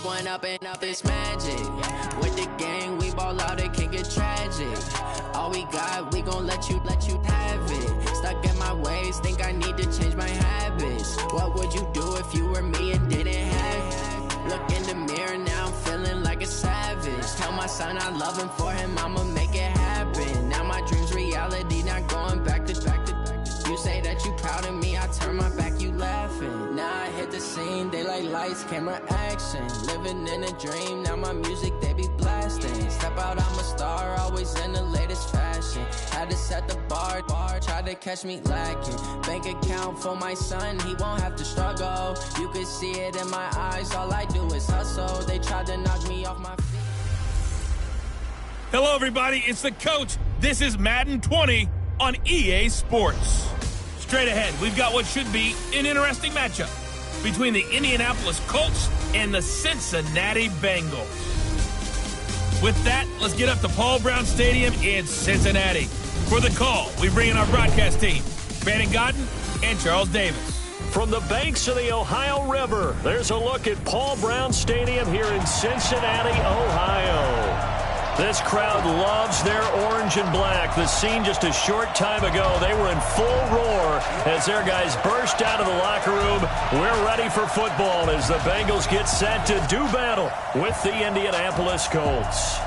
one up and up is magic. With the gang, we ball out, it can get tragic. All we got, we gon' let you have it. Stuck in my ways, think I need to change my habits. What would you do if you were me and didn't have it? Look in the mirror, now I'm feeling like a savage. Tell my son I love him, for him I'ma make it happen. Now my dream's reality, not going back to. You say that you proud of me, I turn my back, you laughing. Now I hit the scene, daylight lights, camera action. Living in a dream, now my music they be blasting. Step out, I'm a star, always in the latest fashion. Had to set the bar, try to catch me lacking. Bank account for my son, he won't have to struggle. You can see it in my eyes, all I do is hustle. They tried to knock me off my feet. Hello everybody, it's the coach. This is Madden 20 on EA Sports. Straight ahead, we've got what should be an interesting matchup between the Indianapolis Colts and the Cincinnati Bengals. With that, let's get up to Paul Brown Stadium in Cincinnati. For the call, we bring in our broadcast team, Brandon Godden and Charles Davis. From the banks of the Ohio River, there's a look at Paul Brown Stadium here in Cincinnati, Ohio. This crowd loves their orange and black. The scene just a short time ago, they were in full roar as their guys burst out of the locker room. We're ready for football as the Bengals get set to do battle with the Indianapolis Colts.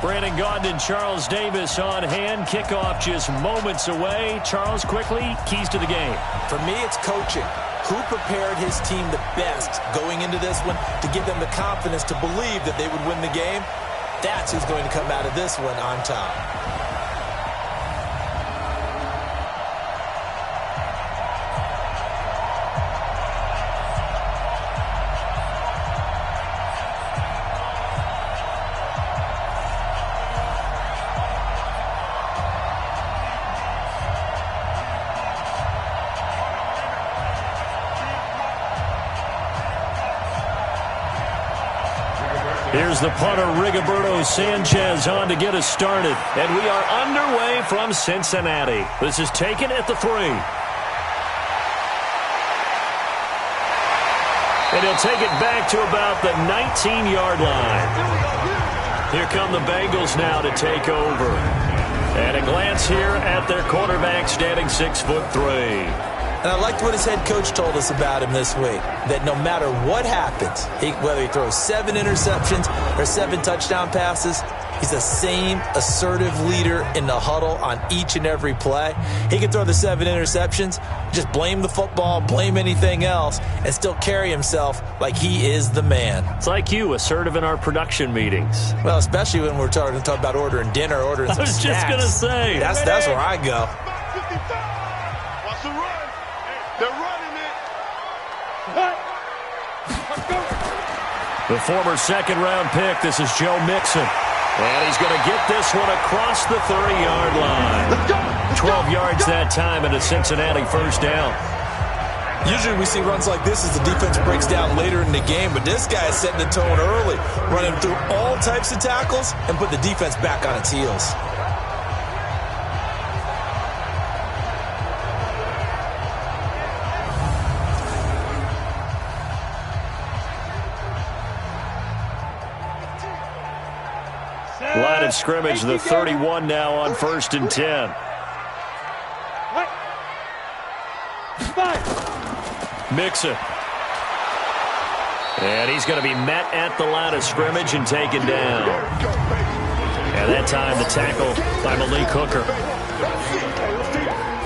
Brandon Gaudin and Charles Davis on hand. Kickoff just moments away. Charles, quickly, keys to the game. For me, it's coaching. Who prepared his team the best going into this one to give them the confidence to believe that they would win the game? That's who's going to come out of this one on top. Here's the punter, Rigoberto Sanchez, on to get us started. And we are underway from Cincinnati. This is taken at the 3. And he'll take it back to about the 19-yard line. Here come the Bengals now to take over. And a glance here at their quarterback, standing 6'3". And I liked what his head coach told us about him this week, that no matter what happens, whether he throws 7 interceptions or 7 touchdown passes, he's the same assertive leader in the huddle on each and every play. He can throw the 7 interceptions, just blame the football, blame anything else, and still carry himself like he is the man. It's like you, assertive in our production meetings. Well, especially when we're talking about ordering dinner, ordering some snacks. I was just going to say. That's where I go. They're running it. The former second-round pick, this is Joe Mixon. And he's going to get this one across the 30-yard line. 12 yards that time and a Cincinnati first down. Usually we see runs like this as the defense breaks down later in the game, but this guy is setting the tone early, running through all types of tackles and put the defense back on its heels. Line of scrimmage, the 31 now on 1st and 10. Mixon. And he's going to be met at the line of scrimmage and taken down. And that time the tackle by Malik Hooker.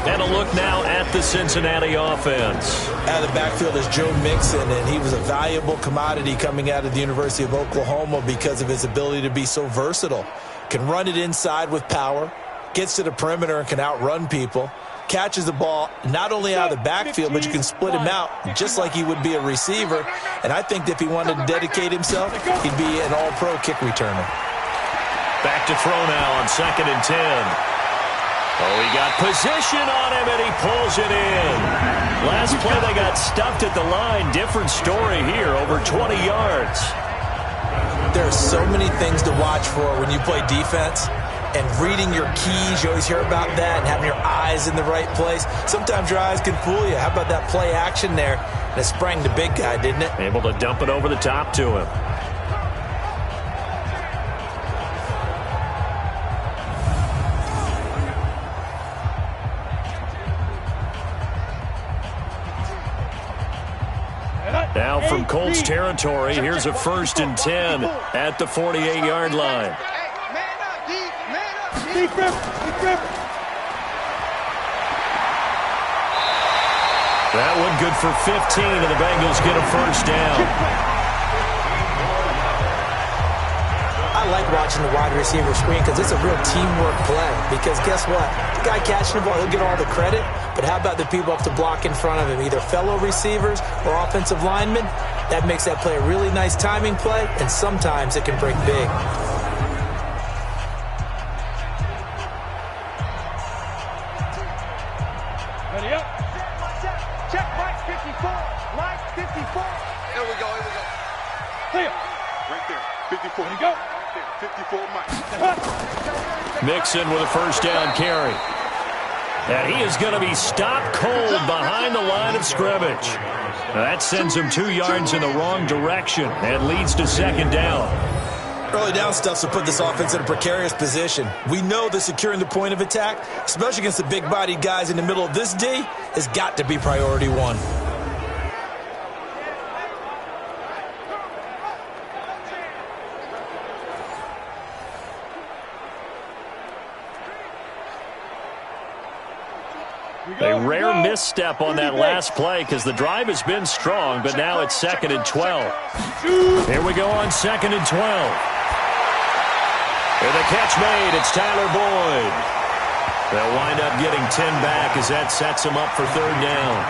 And a look now at the Cincinnati offense. Out of the backfield is Joe Mixon, and he was a valuable commodity coming out of the University of Oklahoma because of his ability to be so versatile. Can run it inside with power, gets to the perimeter and can outrun people, catches the ball not only out of the backfield, but you can split him out just like he would be a receiver. And I think if he wanted to dedicate himself, he'd be an all-pro kick returner. Back to throw now on 2nd and 10. Oh, he got position on him, and he pulls it in. Last play, they got stuffed at the line. Different story here, over 20 yards. There are so many things to watch for when you play defense. And reading your keys, you always hear about that, and having your eyes in the right place. Sometimes your eyes can fool you. How about that play action there? It sprang the big guy, didn't it? Able to dump it over the top to him. Now from Colts territory, here's a 1st and 10 at the 48-yard line. That one good for 15, and the Bengals get a 1st down. I like watching the wide receiver screen because it's a real teamwork play. Because guess what? The guy catching the ball, he'll get all the credit. But how about the people up to block in front of him, either fellow receivers or offensive linemen? That makes that play a really nice timing play, and sometimes it can break big. Ready up. Check right 54. Right 54. Here we go. Clear. Right there. 54. Ready go. 54 Mike. Mixon with a 1st down carry. And he is going to be stopped cold behind the line of scrimmage. That sends him 2 yards in the wrong direction and leads to 2nd down. Early down stuff to put this offense in a precarious position. We know that securing the point of attack, especially against the big-bodied guys in the middle of this D, has got to be priority one. A rare misstep on that last play because the drive has been strong, but now it's 2nd and 12. Here we go on 2nd and 12. And the catch made, it's Tyler Boyd. They'll wind up getting 10 back as that sets him up for 3rd down.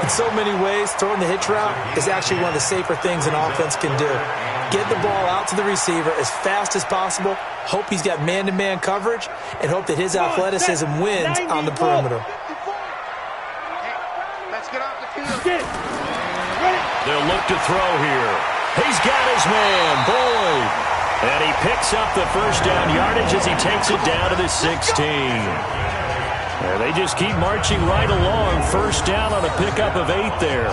In so many ways, throwing the hitch route is actually one of the safer things an offense can do. Get the ball out to the receiver as fast as possible, hope he's got man-to-man coverage, and hope that his athleticism wins on the perimeter. They'll look to throw here. He's got his man, Boyd. And he picks up the 1st down yardage as he takes it down to the 16. And they just keep marching right along. 1st down on a pickup of 8 there.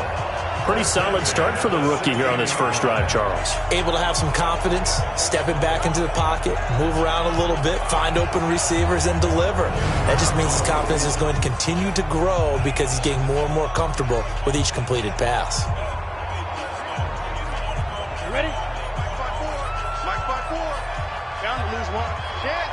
Pretty solid start for the rookie here on his first drive, Charles. Able to have some confidence, stepping back into the pocket, move around a little bit, find open receivers, and deliver. That just means his confidence is going to continue to grow because he's getting more and more comfortable with each completed pass. You ready? Mike 5-4. Down to lose 1. Check.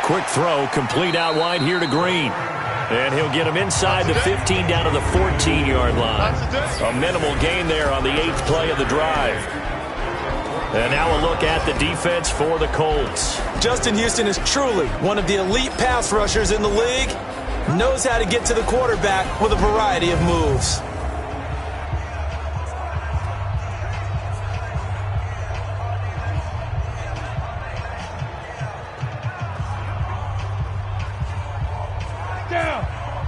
Quick throw, complete out wide here to Green. And he'll get him inside the 15 down to the 14-yard line. A minimal gain there on the 8th play of the drive. And now a look at the defense for the Colts. Justin Houston is truly one of the elite pass rushers in the league. Knows how to get to the quarterback with a variety of moves. Down.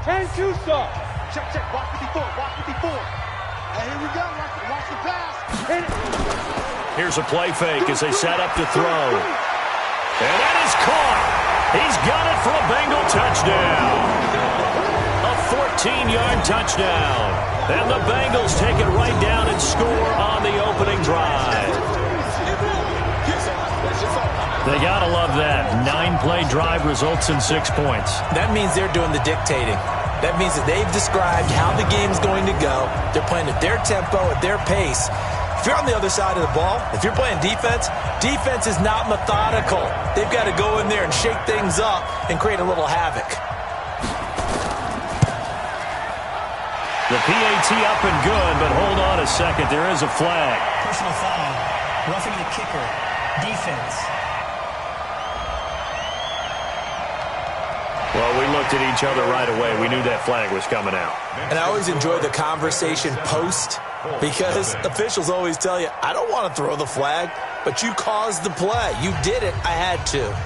10-2 stop. Check. Watch 54. And here we go. Watch the pass. Hit it. Here's a play fake as they set up to throw. And that is caught. He's got it for a Bengal touchdown. A 14-yard touchdown. And the Bengals take it right down and score on the opening drive. They gotta love that. 9-play drive results in 6 points. That means they're doing the dictating. That means that they've described how the game's going to go. They're playing at their tempo, at their pace. If you're on the other side of the ball, if you're playing defense, defense is not methodical. They've got to go in there and shake things up and create a little havoc. The PAT up and good, but hold on a second. There is a flag. Personal foul. Roughing the kicker. Defense. Well, we looked at each other right away. We knew that flag was coming out. And I always enjoy the conversation post because officials always tell you, I don't want to throw the flag, but you caused the play. You did it. I had to.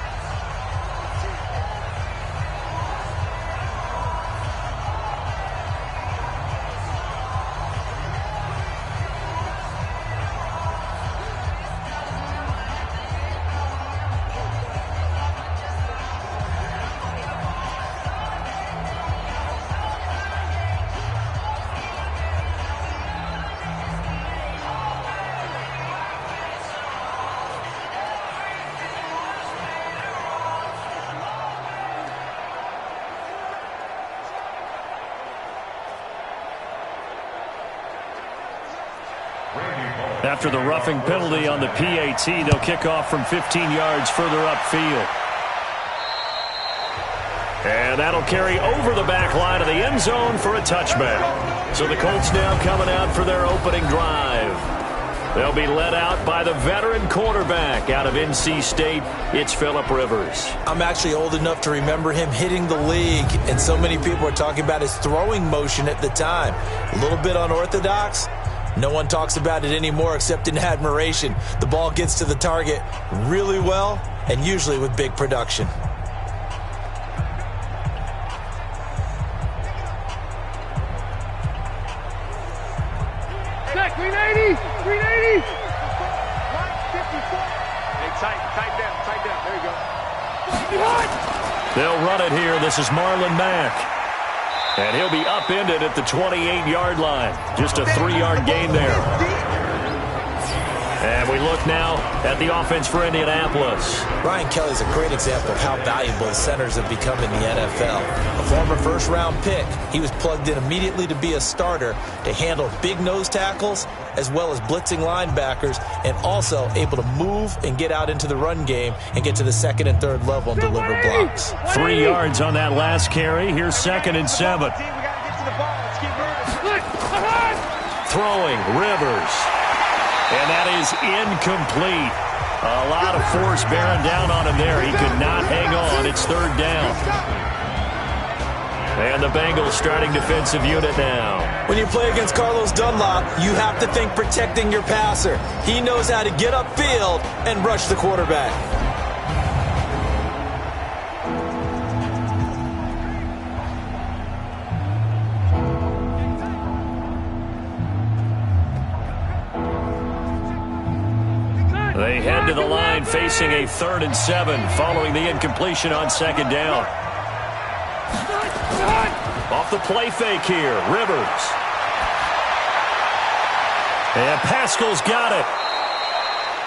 After the roughing penalty on the PAT, they'll kick off from 15 yards further upfield. And that'll carry over the back line of the end zone for a touchback. So the Colts now coming out for their opening drive. They'll be led out by the veteran quarterback out of NC State. It's Phillip Rivers. I'm actually old enough to remember him hitting the league, and so many people are talking about his throwing motion at the time. A little bit unorthodox. No one talks about it anymore except in admiration. The ball gets to the target really well and usually with big production. Check, 380! 380! Line 54. Hey, tight down. There you go. They'll run it here. This is Marlon Mack. And he'll be upended at the 28-yard line. Just a 3-yard gain there. And we look now at the offense for Indianapolis. Brian Kelly's a great example of how valuable centers have become in the NFL. A former first-round pick, he was plugged in immediately to be a starter to handle big nose tackles as well as blitzing linebackers, and also able to move and get out into the run game and get to the second and third level and deliver blocks. 3 yards on that last carry. Here's 2nd and 7. Throwing, Rivers. And that is incomplete. A lot of force bearing down on him there. He could not hang on. It's 3rd down. And the Bengals starting defensive unit now. When you play against Carlos Dunlop, you have to think protecting your passer. He knows how to get upfield and rush the quarterback. They head to the line facing a 3rd and 7 following the incompletion on 2nd down. Off the play fake here, Rivers. And Pascal's got it.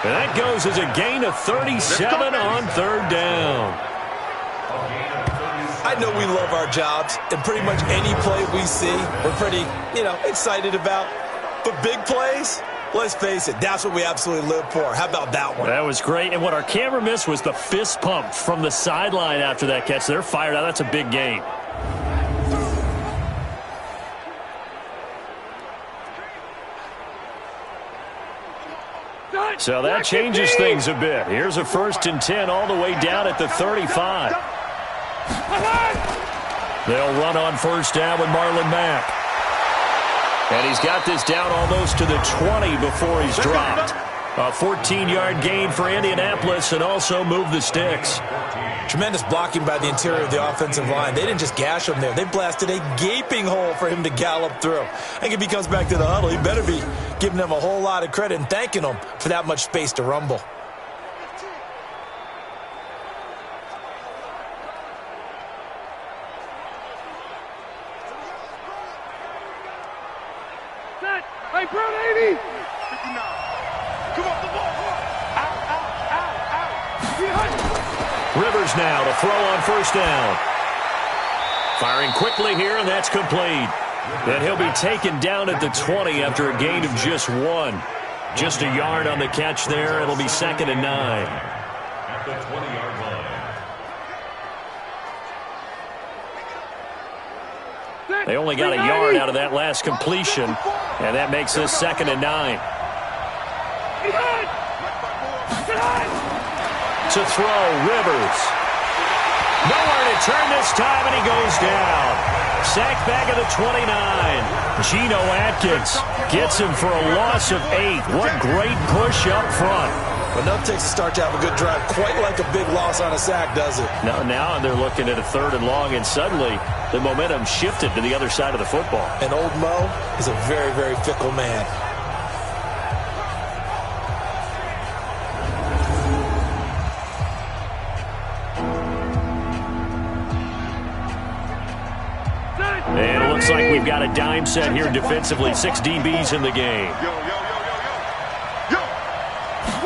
And that goes as a gain of 37 on 3rd down. I know we love our jobs, and pretty much any play we see, we're pretty, excited about. But big plays, let's face it, that's what we absolutely live for. How about that one? That was great. And what our camera missed was the fist pump from the sideline after that catch. They're fired out. That's a big gain. So that changes things a bit. Here's a 1st and 10 all the way down at the 35. They'll run on 1st down with Marlon Mack. And he's got this down almost to the 20 before he's dropped. A 14-yard gain for Indianapolis and also move the sticks. Tremendous blocking by the interior of the offensive line. They didn't just gash him there. They blasted a gaping hole for him to gallop through. I think if he comes back to the huddle, he better be giving them a whole lot of credit and thanking them for that much space to rumble. Hey, Brown 80! 59. Come on, the ball. Out. Rivers now to throw on 1st down. Firing quickly here, and that's complete. And he'll be taken down at the 20 after a gain of just 1. Just a yard on the catch there. It'll be 2nd and 9. At the 20-yard line. They only got a yard out of that last completion, and that makes this 2nd and 9. To throw, Rivers. Nowhere to turn this time, and he goes down. Sacked back at the 29. Geno Atkins gets him for a loss of 8. What great push up front. But enough takes to start to have a good drive, quite like a big loss on a sack, does it? Now they're looking at a 3rd and long, and suddenly the momentum shifted to the other side of the football. And old Mo is a very, very fickle man. And it looks like we've got a dime set here defensively. 6 DBs in the game.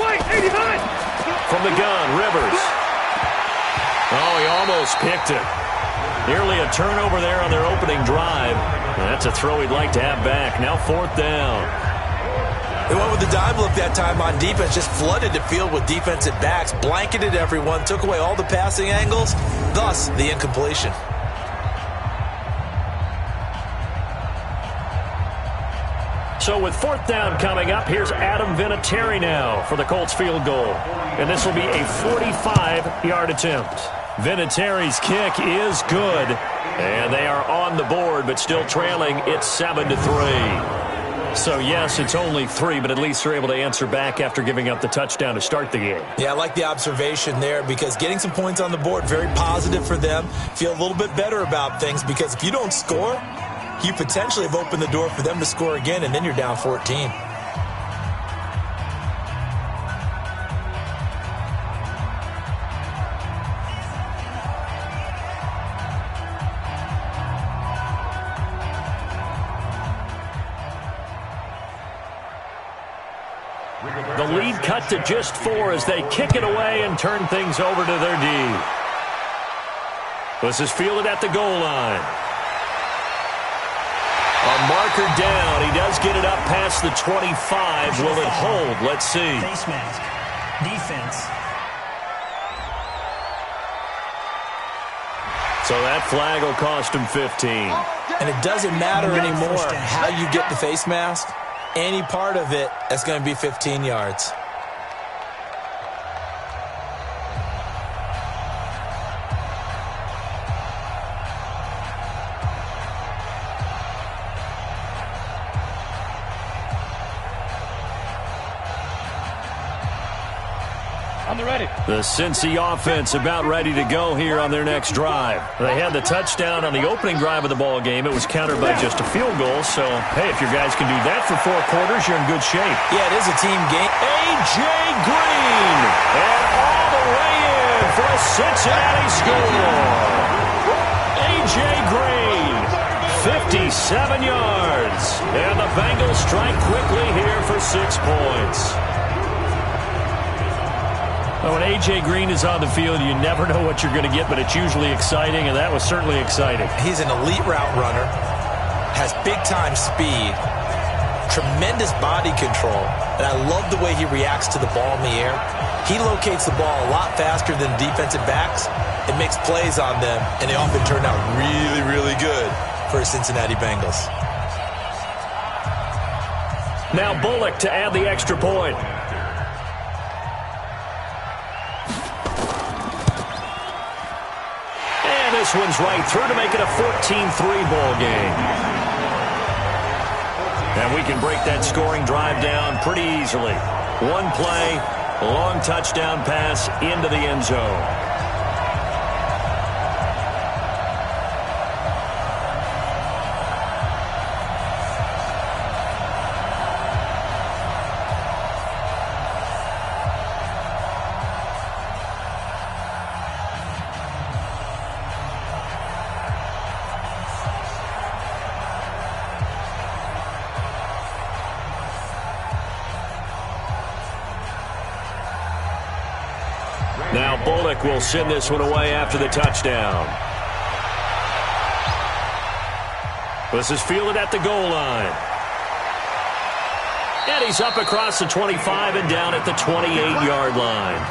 Wait, 89! From the gun, Rivers. Oh, he almost picked it. Nearly a turnover there on their opening drive. And that's a throw he'd like to have back. Now 4th down. They went with the dime look that time on defense, just flooded the field with defensive backs, blanketed everyone, took away all the passing angles, thus the incompletion. So with 4th down coming up, here's Adam Vinatieri now for the Colts field goal. And this will be a 45-yard attempt. Vinatieri's kick is good. And they are on the board, but still trailing. It's 7-3. So, yes, it's only 3, but at least they're able to answer back after giving up the touchdown to start the game. Yeah, I like the observation there because getting some points on the board, very positive for them. Feel a little bit better about things because if you don't score, you potentially have opened the door for them to score again, and then you're down 14. The lead cut to just 4 as they kick it away and turn things over to their D. This is fielded at the goal line. A marker down. He does get it up past the 25. Will it hold? Let's see. Face mask. Defense. So that flag will cost him 15. And it doesn't matter anymore how you get the face mask. Any part of it, that's going to be 15 yards. The Cincy offense about ready to go here on their next drive. They had the touchdown on the opening drive of the ball game. It was countered by just a field goal. So, hey, if your guys can do that for 4 quarters, you're in good shape. Yeah, it is a team game. A.J. Green, and all the way in for a Cincinnati score. A.J. Green, 57 yards. And the Bengals strike quickly here for 6 points. When A.J. Green is on the field, you never know what you're going to get, but it's usually exciting, and that was certainly exciting. He's an elite route runner, has big-time speed, tremendous body control, and I love the way he reacts to the ball in the air. He locates the ball a lot faster than defensive backs. It makes plays on them, and they often turn out really, really good for the Cincinnati Bengals. Now Bullock to add the extra point. This one's right through to make it a 14-3 ball game. And we can break that scoring drive down pretty easily. One play, long touchdown pass into the end zone. Now Bullock will send this one away after the touchdown. This is fielded at the goal line. And he's up across the 25 and down at the 28-yard line.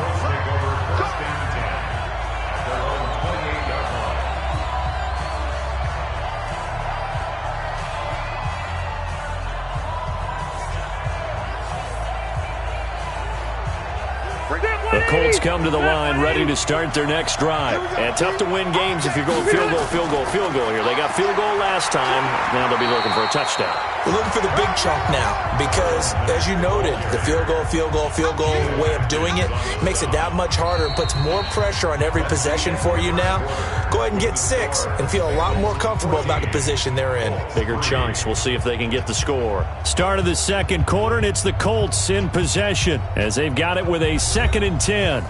The Colts come to the line ready to start their next drive. And tough to win games if you're going field goal, field goal, field goal here. They got field goal last time. Now they'll be looking for a touchdown. We're looking for the big chunk now because, as you noted, the field goal way of doing it makes it that much harder and puts more pressure on every possession for you now. Go ahead and get 6 and feel a lot more comfortable about the position they're in. Bigger chunks. We'll see if they can get the score. Start of the second quarter, and it's the Colts in possession as they've got it with a 2nd and 10.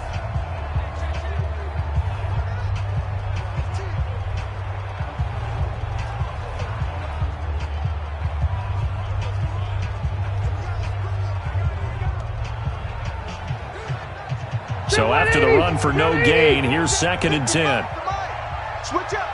So after the run for no gain, here's 2nd and 10. Switch up.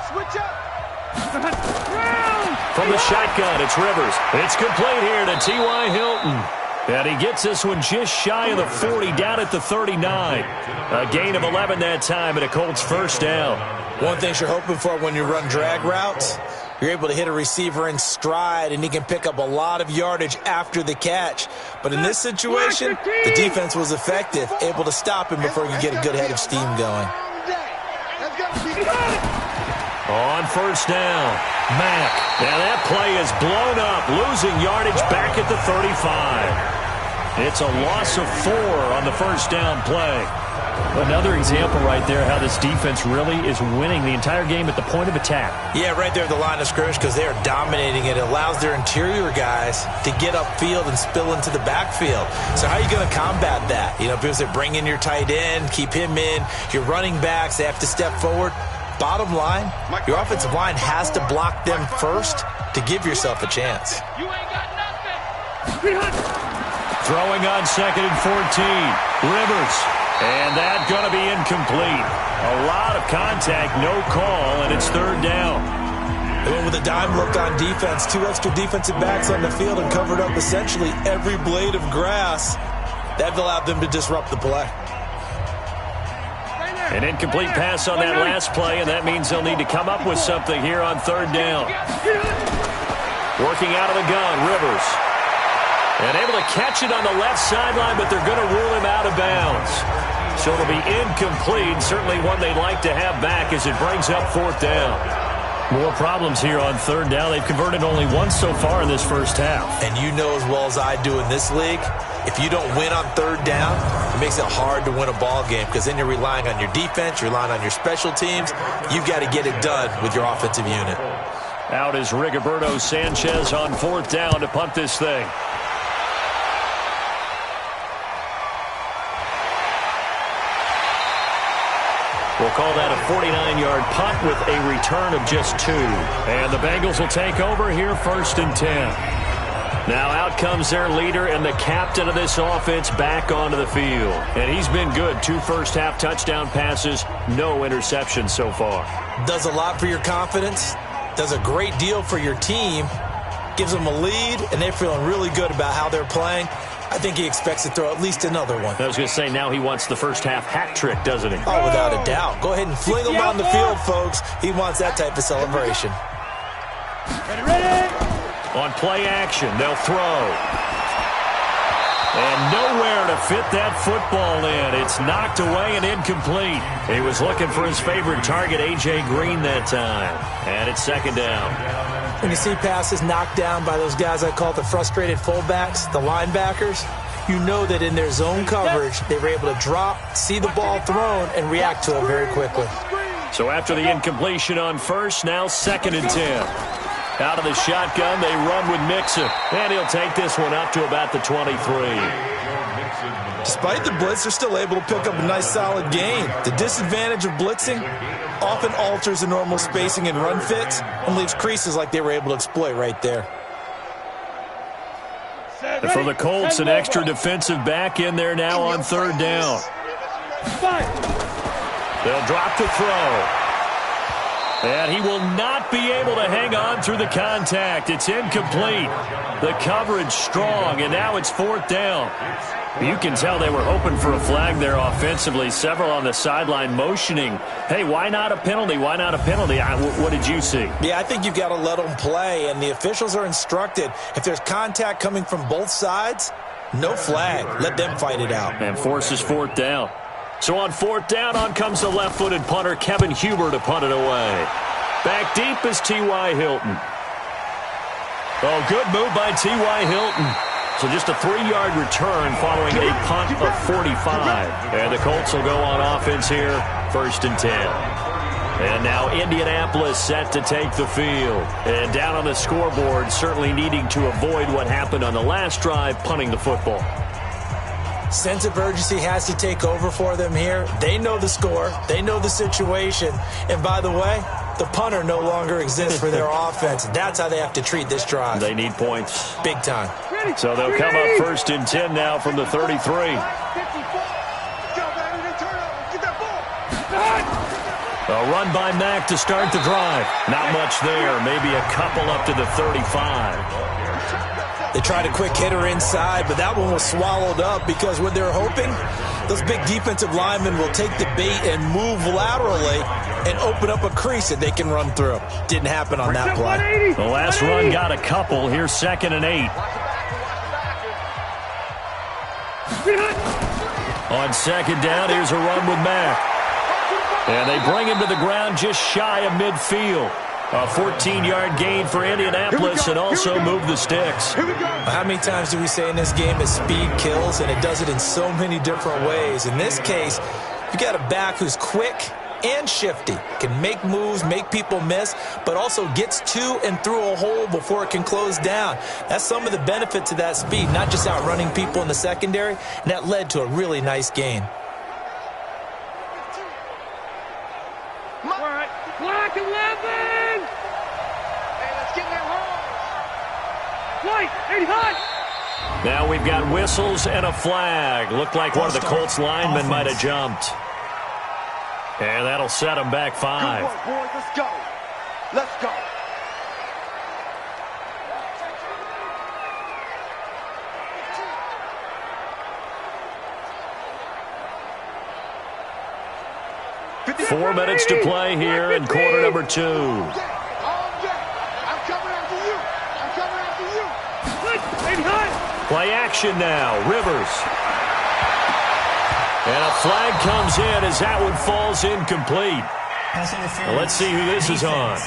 From the shotgun, it's Rivers. It's complete here to T.Y. Hilton. And he gets this one just shy of the 40, down at the 39. A gain of 11 that time, and a Colts first down. One thing you're hoping for when you run drag routes, you're able to hit a receiver in stride, and he can pick up a lot of yardage after the catch. But in this situation, the defense was effective, able to stop him before he could get a good head of steam going. On first down, Mack. Now that play is blown up, losing yardage back at the 35. It's a loss of 4 on the first down play. Another example right there how this defense really is winning the entire game at the point of attack. Yeah, right there at the line of scrimmage because they are dominating it. It allows their interior guys to get upfield and spill into the backfield. So how are you going to combat that? You know, because they bring in your tight end, keep him in. Your running backs, they have to step forward. Bottom line, your offensive line has to block them first to give yourself a chance. You ain't got nothing. Throwing on 2nd and 14. Rivers. And that's going to be incomplete. A lot of contact, no call, and it's 3rd down. They went with a dime look on defense. 2 extra defensive backs on the field and covered up essentially every blade of grass. That allowed them to disrupt the play. An incomplete pass on that last play, and that means they'll need to come up with something here on 3rd down. Working out of the gun, Rivers. And able to catch it on the left sideline, but they're going to rule him out of bounds. So it'll be incomplete, certainly one they'd like to have back as it brings up 4th down. More problems here on 3rd down. They've converted only once so far in this first half. And you know as well as I do in this league, if you don't win on 3rd down, it makes it hard to win a ball game because then you're relying on your defense, you're relying on your special teams. You've got to get it done with your offensive unit. Out is Rigoberto Sanchez on 4th down to punt this thing. We'll call that a 49-yard punt with a return of just 2. And the Bengals will take over here 1st and 10. Now out comes their leader and the captain of this offense back onto the field. And he's been good. 2 first-half touchdown passes, no interceptions so far. Does a lot for your confidence, does a great deal for your team, gives them a lead, and they're feeling really good about how they're playing. I think he expects to throw at least another one. I was going to say, now he wants the first-half hat trick, doesn't he? Oh, without a doubt. Go ahead and fling him on the field, folks. He wants that type of celebration. Ready. On play action, they'll throw. And nowhere to fit that football in. It's knocked away and incomplete. He was looking for his favorite target, A.J. Green, that time. And it's 2nd down. When you see passes knocked down by those guys I call the frustrated fullbacks, the linebackers, you know that in their zone coverage, they were able to drop, see the ball thrown, and react to it very quickly. So after the incompletion on 1st, now 2nd and 10. Out of the shotgun, they run with Mixon. And he'll take this one up to about the 23. Despite the blitz, they're still able to pick up a nice solid gain. The disadvantage of blitzing often alters the normal spacing and run fits and leaves creases like they were able to exploit right there. And for the Colts, an extra defensive back in there now on 3rd down. They'll drop the throw. And he will not be able to hang on through the contact. It's incomplete. The coverage strong, and now it's 4th down. You can tell they were hoping for a flag there offensively. Several on the sideline motioning, hey, why not a penalty? Why not a penalty? What did you see? Yeah, I think you've got to let them play, and the officials are instructed. If there's contact coming from both sides, no flag. Let them fight it out. And forces 4th down. So on 4th down, on comes the left-footed punter, Kevin Huber, to punt it away. Back deep is T.Y. Hilton. Oh, good move by T.Y. Hilton. So just a 3-yard return following a punt of 45. And the Colts will go on offense here, 1st and 10. And now Indianapolis set to take the field. And down on the scoreboard, certainly needing to avoid what happened on the last drive, punting the football. Sense of urgency has to take over for them here. They know the score. They know the situation. And by the way, the punter no longer exists for their offense. That's how they have to treat this drive. They need points. Big time. So they'll come up 1st and 10 now from the 33. A run by Mack to start the drive. Not much there. Maybe a couple up to the 35. They tried a quick hitter inside, but that one was swallowed up because when they're hoping, those big defensive linemen will take the bait and move laterally and open up a crease that they can run through. Didn't happen on that play. The last run got a couple. Here's 2nd and 8. On 2nd down, here's a run with Mack. And they bring him to the ground just shy of midfield. A 14-yard gain for Indianapolis and also move the sticks. How many times do we say in this game that speed kills, and it does it in so many different ways? In this case, you got a back who's quick and shifty, can make moves, make people miss, but also gets to and through a hole before it can close down. That's some of the benefits of that speed, not just outrunning people in the secondary, and that led to a really nice gain. Black 11! Hey, let's get in that hole. White, 80 hot! Now we've got whistles and a flag. Looked like one of the Colts linemen might have jumped. And that'll set them back 5. Good work, boys. Let's go. Let's go. Four minutes to play here in quarter number 2. I'm coming after you. I'm coming after you. Play action now. Rivers. And a flag comes in as that one falls incomplete. Well, let's see who this is on.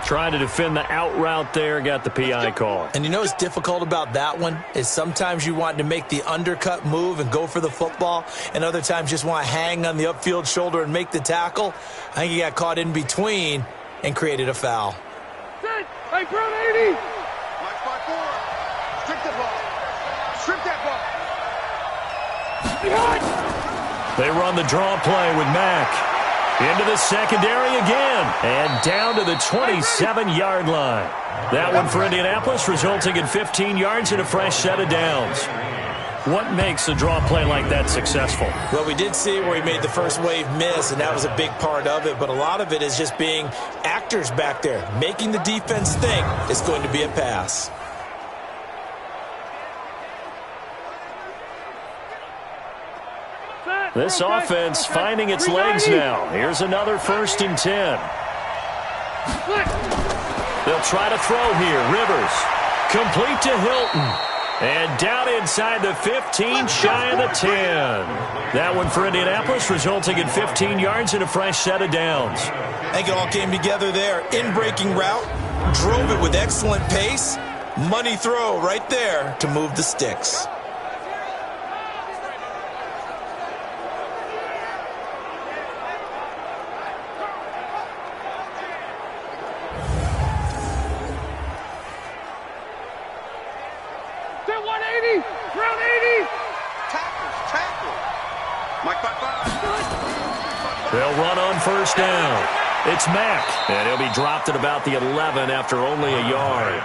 Trying to defend the out route there, got the PI call. And you know what's difficult about that one is sometimes you want to make the undercut move and go for the football, and other times just want to hang on the upfield shoulder and make the tackle. I think he got caught in between and created a foul. Hey, Brown 80! Mike 5-4. Strip that ball. Strip that ball. They run the draw play with Mack. Into the secondary again. And down to the 27-yard line. That one for Indianapolis, resulting in 15 yards and a fresh set of downs. What makes a draw play like that successful? Well, we did see where he made the first wave miss, and that was a big part of it. But a lot of it is just being actors back there, making the defense think it's going to be a pass. This offense finding its legs now. Here's another 1st and 10. They'll try to throw here. Rivers. Complete to Hilton. And down inside the 15, shy of the 10. That one for Indianapolis, resulting in 15 yards and a fresh set of downs. I think it all came together there. In-breaking route. Drove it with excellent pace. Money throw right there to move the sticks. They'll run on 1st down. It's Mack, and he'll be dropped at about the 11 after only a yard.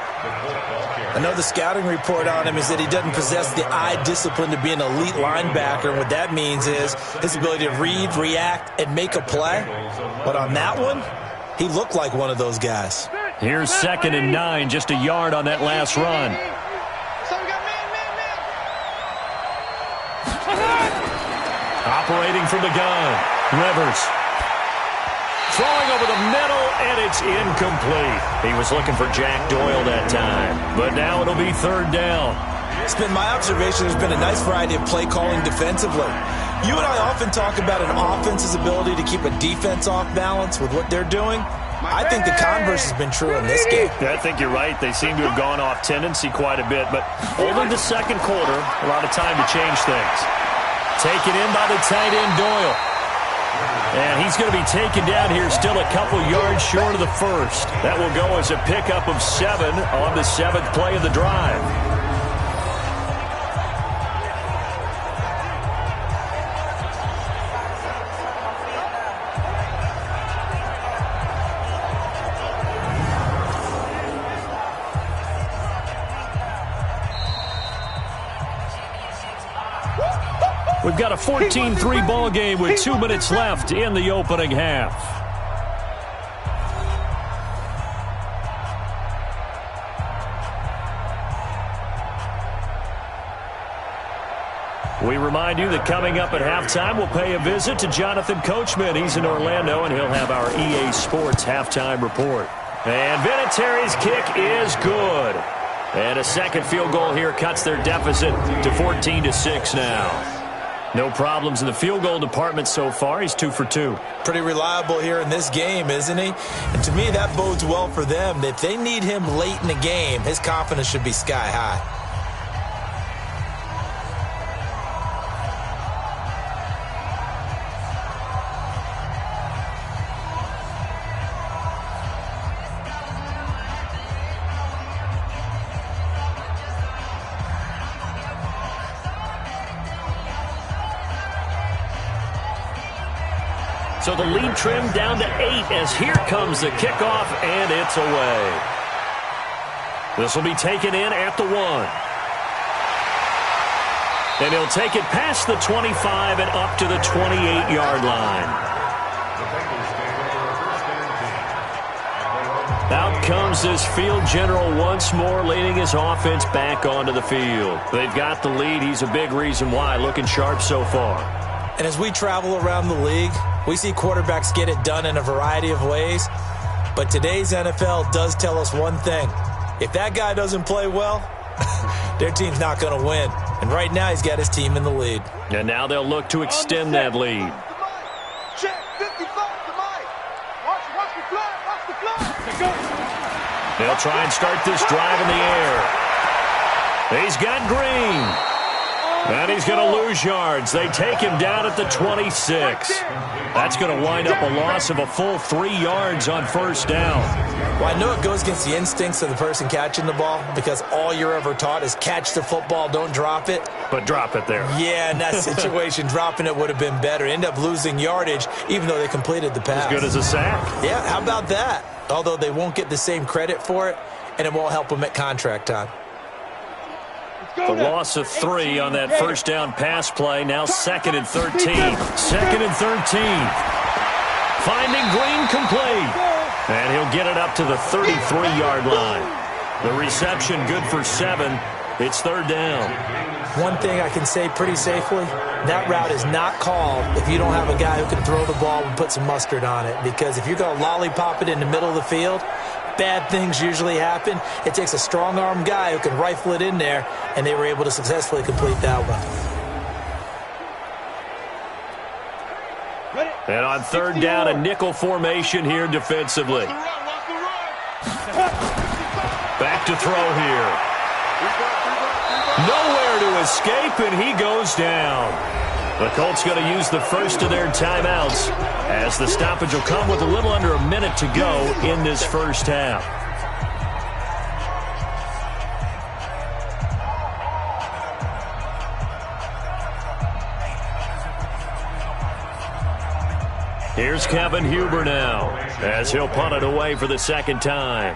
I know the scouting report on him is that he doesn't possess the eye discipline to be an elite linebacker. What that means is his ability to read, react, and make a play. But on that one, he looked like one of those guys. Here's 2nd and 9, just a yard on that last run. Operating from the gun. Rivers. Throwing over the middle, and it's incomplete. He was looking for Jack Doyle that time. But now it'll be 3rd down. It's been my observation there's been a nice variety of play calling defensively. You and I often talk about an offense's ability to keep a defense off balance with what they're doing. I think the converse has been true in this game. Yeah, I think you're right. They seem to have gone off tendency quite a bit, but only the 2nd quarter, a lot of time to change things. Taken in by the tight end, Doyle. And he's going to be taken down here still a couple yards short of the 1st. That will go as a pickup of 7 on the 7th play of the drive. We've got a 14-3 ball game with 2 minutes left in the opening half. We remind you that coming up at halftime, we'll pay a visit to Jonathan Coachman. He's in Orlando, and he'll have our EA Sports halftime report. And Vinatieri's kick is good. And a second field goal here cuts their deficit to 14-6 now. No problems in the field goal department so far. He's 2 for 2. Pretty reliable here in this game, isn't he? And to me, that bodes well for them. If they need him late in the game, his confidence should be sky high. So the lead trimmed down to 8 as here comes the kickoff, and it's away. This will be taken in at the 1. And he'll take it past the 25 and up to the 28-yard line. Out comes this field general once more, leading his offense back onto the field. They've got the lead. He's a big reason why, looking sharp so far. And as we travel around the league, we see quarterbacks get it done in a variety of ways. But today's NFL does tell us one thing. If that guy doesn't play well, their team's not going to win. And right now he's got his team in the lead. And now they'll look to extend that lead. Check 55 to Mike. Watch the flag. They'll try and start this drive in the air. He's got Green. And he's going to lose yards. They take him down at the 26. That's going to wind up a loss of a full 3 yards on first down. Well, I know it goes against the instincts of the person catching the ball because all you're ever taught is catch the football, don't drop it. But drop it there. Yeah, in that situation, dropping it would have been better. End up losing yardage even though they completed the pass. As good as a sack. Yeah, how about that? Although they won't get the same credit for it, and it won't help them at contract time. The loss of 3 on that first down pass play. Now 2nd and 13. 2nd and 13. Finding Green complete. And he'll get it up to the 33-yard line. The reception good for 7. It's 3rd down. One thing I can say pretty safely, that route is not called if you don't have a guy who can throw the ball and put some mustard on it. Because if you're going to lollipop it in the middle of the field, bad things usually happen. It takes a strong-arm guy who can rifle it in there, and they were able to successfully complete that one. And on 3rd down, a nickel formation here defensively. Back to throw here. Nowhere to escape, and he goes down. The Colts going to use the first of their timeouts as the stoppage will come with a little under a minute to go in this first half. Here's Kevin Huber now as he'll punt it away for the second time.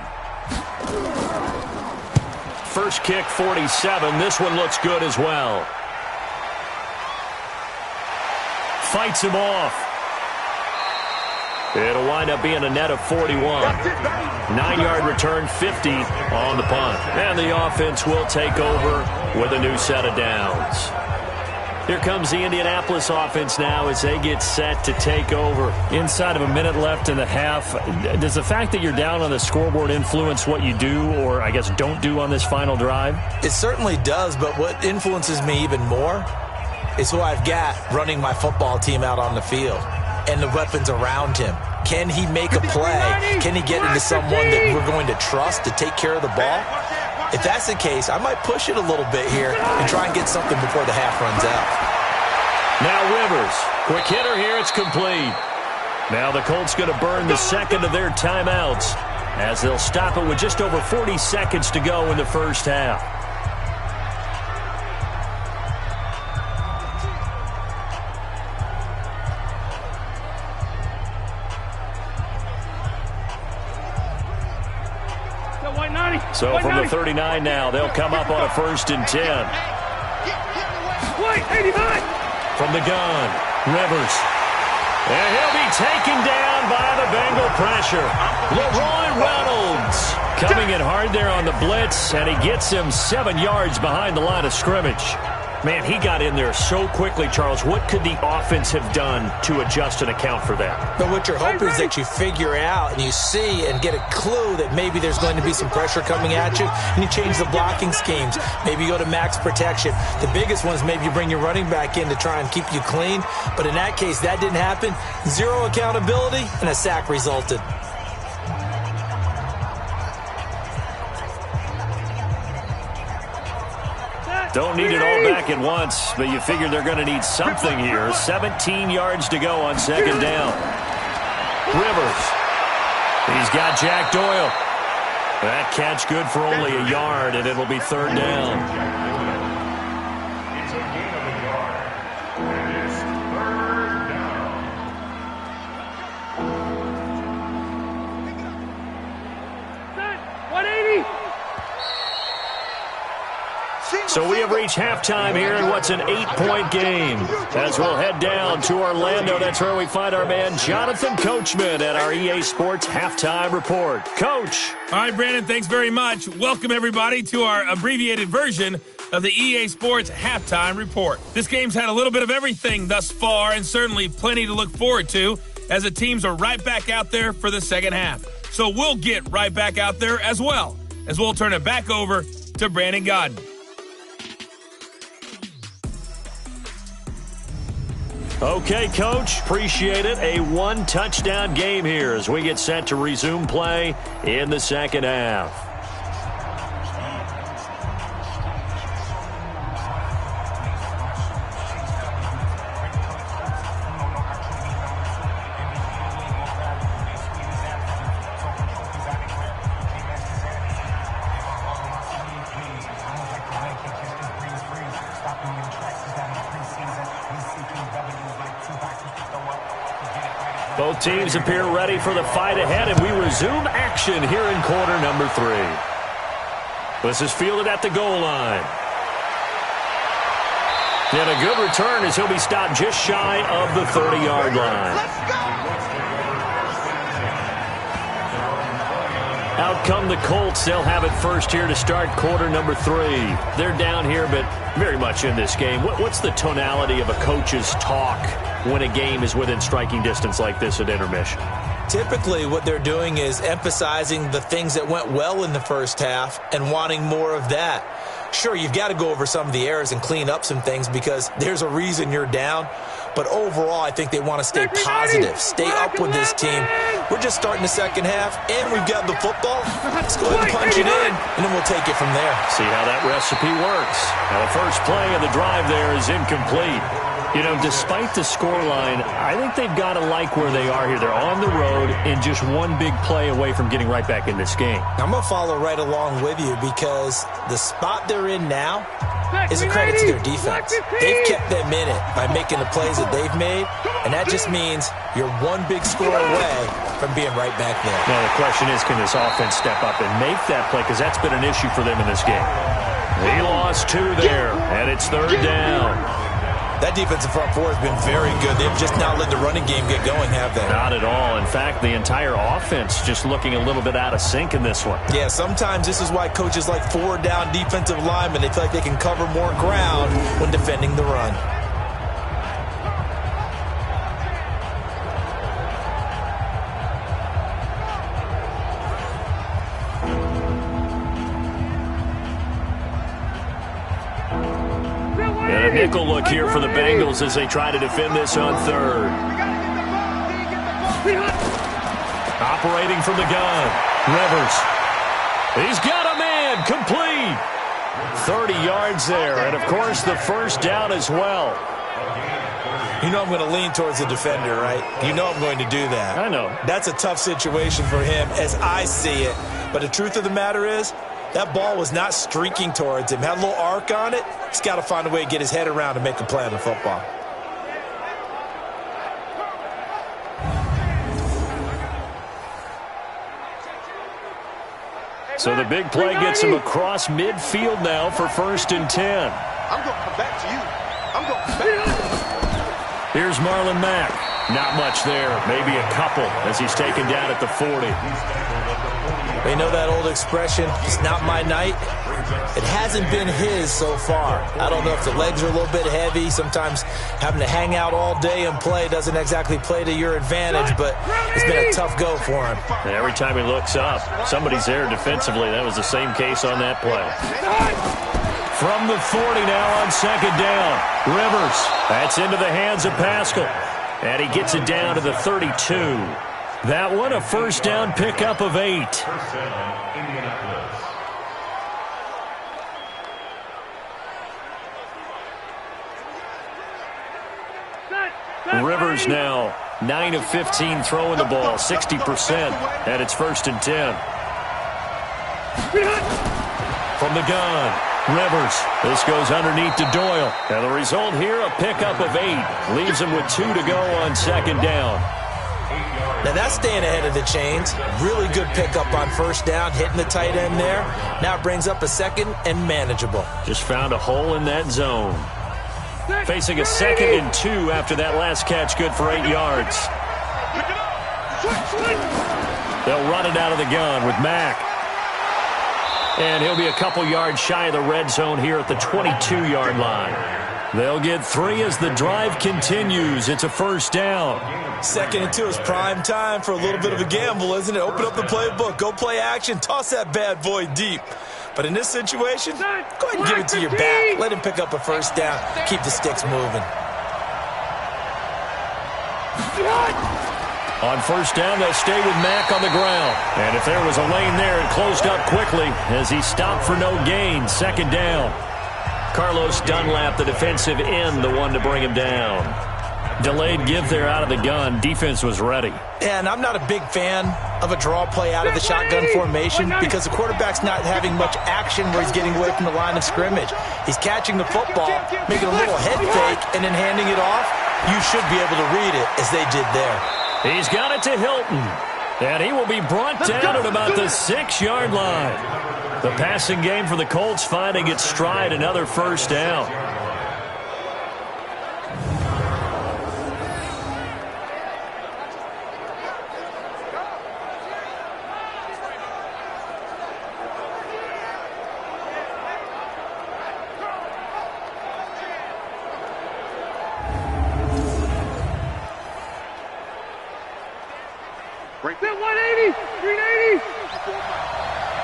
First kick, 47. This one looks good as well. Fights him off. It'll wind up being a net of 41. 9-yard return, 50 on the punt. And the offense will take over with a new set of downs. Here comes the Indianapolis offense now as they get set to take over. Inside of a minute left in the half, does the fact that you're down on the scoreboard influence what you do or, I guess, don't do on this final drive? It certainly does, but what influences me even more is who I've got running my football team out on the field and the weapons around him. Can he make a play? Can he get into someone that we're going to trust to take care of the ball? If that's the case, I might push it a little bit here and try and get something before the half runs out. Now Rivers. Quick hitter here. It's complete. Now the Colts going to burn the second of their timeouts as they'll stop it with just over 40 seconds to go in the first half. So from the 39 now, they'll come up on a 1st and 10. From the gun, Rivers. And he'll be taken down by the Bengal pressure. LeRoy Reynolds coming in hard there on the blitz, and he gets him 7 yards behind the line of scrimmage. Man, he got in there so quickly, Charles. What could the offense have done to adjust and account for that? But what you're hoping is that you figure out and you see and get a clue that maybe there's going to be some pressure coming at you, and you change the blocking schemes. Maybe you go to max protection. The biggest one is maybe you bring your running back in to try and keep you clean. But in that case, that didn't happen. Zero accountability, and a sack resulted. Don't need it all back at once, but you figure they're going to need something here. 17 yards to go on second down. Rivers. He's got Jack Doyle. That catch good for only a yard, and it'll be third down. So we have reached halftime here in what's an 8-point game. As we'll head down to Orlando, that's where we find our man Jonathan Coachman at our EA Sports Halftime Report. Coach. All right, Brandon, thanks very much. Welcome, everybody, to our abbreviated version of the EA Sports Halftime Report. This game's had a little bit of everything thus far, and certainly plenty to look forward to, as the teams are right back out there for the second half. So we'll get right back out there as well, as we'll turn it back over to Brandon Godden. Okay, Coach, appreciate it. A one-touchdown game here as we get set to resume play in the second half. Both teams appear ready for the fight ahead, and we resume action here in quarter number 3. This is fielded at the goal line. And a good return as he'll be stopped just shy of the 30-yard line. Out come the Colts. They'll have it first here to start quarter number 3. They're down here, but very much in this game. What's the tonality of a coach's talk when a game is within striking distance like this at intermission? Typically, what they're doing is emphasizing the things that went well in the first half and wanting more of that. Sure, you've got to go over some of the errors and clean up some things because there's a reason you're down. But overall, I think they want to stay positive, stay up with this team. We're just starting the second half, and we've got the football. Let's go ahead and punch it in, and then we'll take it from there. See how that recipe works. Now, the first play of the drive there is incomplete. You know, despite the scoreline, I think they've got to like where they are here. They're on the road and just one big play away from getting right back in this game. I'm going to follow right along with you because the spot they're in now is a credit to their defense. They've kept them in it by making the plays that they've made, and that just means you're one big score away from being right back there. Now, the question is, can this offense step up and make that play? Because that's been an issue for them in this game. He lost 2 there, and it's third down. That defensive front four has been very good. They've just not let the running game get going, have they? Not at all. In fact, the entire offense just looking a little bit out of sync in this one. Yeah, sometimes this is why coaches like 4-down defensive linemen, they feel like they can cover more ground when defending the run. And a nickel look here for the Bengals as they try to defend this on third. Operating from the gun, Rivers. He's got a man, complete. 30 yards there, and of course the first down as well. You know I'm going to lean towards the defender, right? You know I'm going to do that. I know. That's a tough situation for him as I see it. But the truth of the matter is, that ball was not streaking towards him. Had a little arc on it. He's got to find a way to get his head around and make a play on the football. So the big play gets him across midfield now for 1st and 10. I'm going to come back to you. I'm going to come back to you. Here's Marlon Mack. Not much there. Maybe a couple as he's taken down at the 40. You know that old expression, it's not my night. It hasn't been his so far. I don't know if the legs are a little bit heavy. Sometimes having to hang out all day and play doesn't exactly play to your advantage, but it's been a tough go for him. And every time he looks up, somebody's there defensively. That was the same case on that play. From the 40 now on second down. Rivers. That's into the hands of Pascal. And he gets it down to the 32. That one a first down pickup of 8. Rivers now 9 of 15 throwing the ball, 60%, and it's 1st and 10. From the gun, Rivers. This goes underneath to Doyle. And the result here, a pickup of 8. Leaves him with 2 to go on second down. Now that's staying ahead of the chains. Really good pickup on first down, hitting the tight end there. Now it brings up a second and manageable. Just found a hole in that zone. Facing a 2nd and 2 after that last catch, good for 8 yards. They'll run it out of the gun with Mack. And he'll be a couple yards shy of the red zone here at the 22-yard line. They'll get 3 as the drive continues. It's a first down. 2nd and 2 is prime time for a little bit of a gamble, isn't it? Open up the playbook, go play action, toss that bad boy deep. But in this situation, go ahead and give it to your back. Let him pick up a first down. Keep the sticks moving. On first down, they'll stay with Mack on the ground. And if there was a lane there, it closed up quickly as he stopped for no gain. Second down. Carlos Dunlap, the defensive end, the one to bring him down. Delayed give there out of the gun. Defense was ready. Yeah, and I'm not a big fan of a draw play out of the shotgun formation because the quarterback's not having much action where he's getting away from the line of scrimmage. He's catching the football, making a little head fake, and then handing it off. You should be able to read it as they did there. He's got it to Hilton. And he will be brought down at about the 6-yard line. The passing game for the Colts finding its stride, another first down. Break that 180, 380.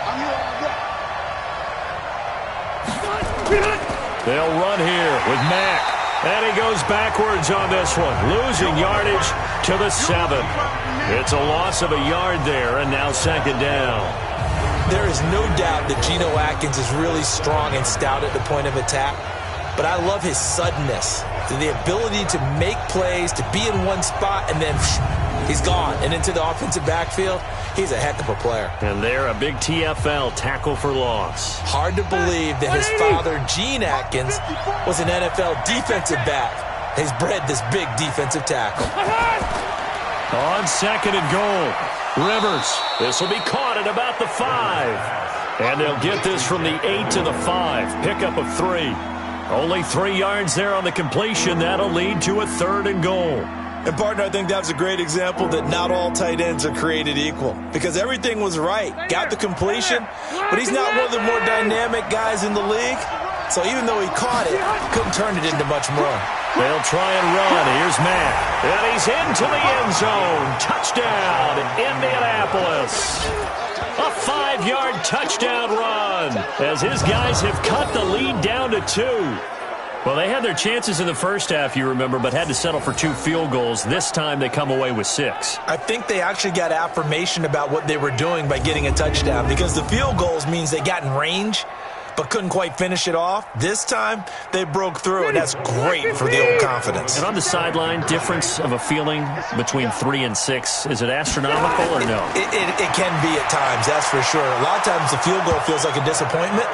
I'm here on that. They'll run here with Mack. And he goes backwards on this one, losing yardage to the 7. It's a loss of a yard there, and now second down. There is no doubt that Geno Atkins is really strong and stout at the point of attack. But I love his suddenness, the ability to make plays, to be in one spot, and then he's gone and into the offensive backfield. He's a heck of a player. And there, a big TFL, tackle for loss. Hard to believe that his father, Gene Atkins, was an NFL defensive back. He's bred this big defensive tackle. On second and goal, Rivers. This will be caught at about the 5. And they'll get this from the 8 to the 5. Pickup of 3. Only 3 yards there on the completion. That'll lead to a 3rd and goal. And, partner, I think that was a great example that not all tight ends are created equal because everything was right. Got the completion, but he's not one of the more dynamic guys in the league. So even though he caught it, couldn't turn it into much more. They'll try and run. Here's Mack. And he's into the end zone. Touchdown, Indianapolis. A 5-yard touchdown run as his guys have cut the lead down to 2. Well, they had their chances in the first half, you remember, but had to settle for 2 field goals. This time they come away with 6. I think they actually got affirmation about what they were doing by getting a touchdown because the field goals means they got in range but couldn't quite finish it off. This time, they broke through, and that's great for the old confidence. And on the sideline, difference of a feeling between 3 and 6, is it astronomical or no? It can be at times, that's for sure. A lot of times the field goal feels like a disappointment.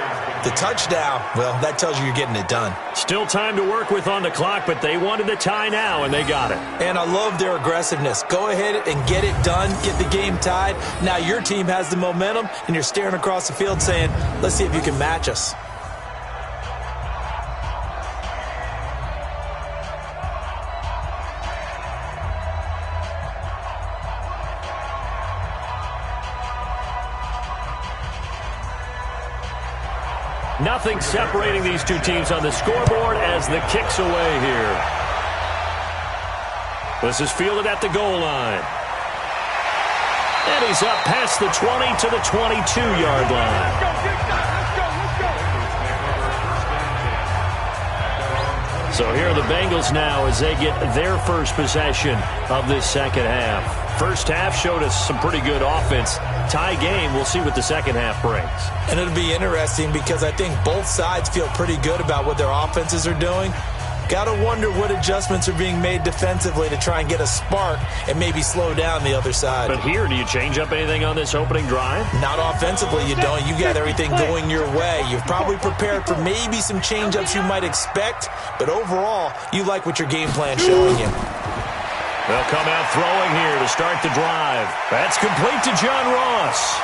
The touchdown, well, that tells you you're getting it done. Still time to work with on the clock, but they wanted the tie now, and they got it. And I love their aggressiveness. Go ahead and get it done, get the game tied. Now your team has the momentum, and you're staring across the field saying, let's see if you can match us. Nothing separating these two teams on the scoreboard as the kick's away here. This is fielded at the goal line. And he's up past the 20 to the 22-yard line. So here are the Bengals now as they get their first possession of this second half. First half showed us some pretty good offense. Tie game, we'll see what the second half brings. And it'll be interesting because I think both sides feel pretty good about what their offenses are doing. Got to wonder what adjustments are being made defensively to try and get a spark and maybe slow down the other side. But here, do you change up anything on this opening drive? Not offensively, you don't. You got everything going your way. You've probably prepared for maybe some change-ups you might expect, but overall, you like what your game plan's showing you. They'll come out throwing here to start the drive. That's complete to John Ross.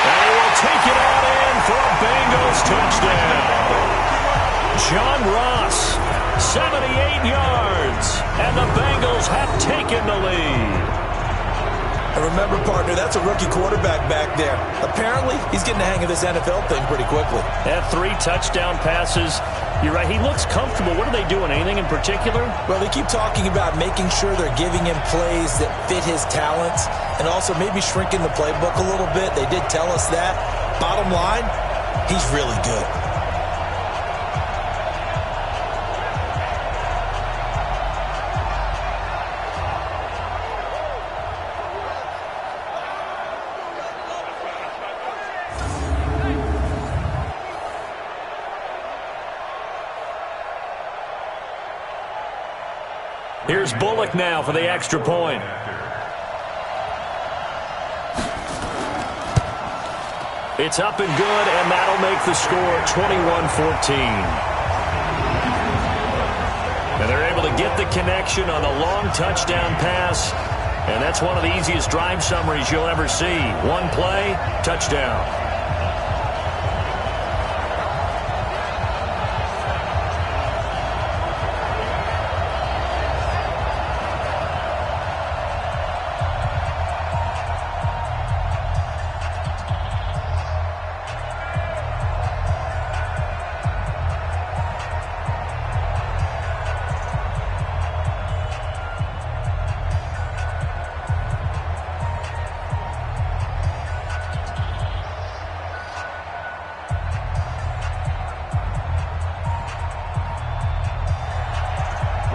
And he will take it out in for a Bengals touchdown. John Ross, 78 yards, and the Bengals have taken the lead. And remember, partner, that's a rookie quarterback back there. Apparently, he's getting the hang of this NFL thing pretty quickly. Had 3 touchdown passes. You're right, he looks comfortable. What are they doing? Anything in particular? Well, they keep talking about making sure they're giving him plays that fit his talents and also maybe shrinking the playbook a little bit. They did tell us that. Bottom line, he's really good. Here's Bullock now for the extra point. It's up and good, and that'll make the score 21-14. And they're able to get the connection on a long touchdown pass, and that's one of the easiest drive summaries you'll ever see. One play, touchdown.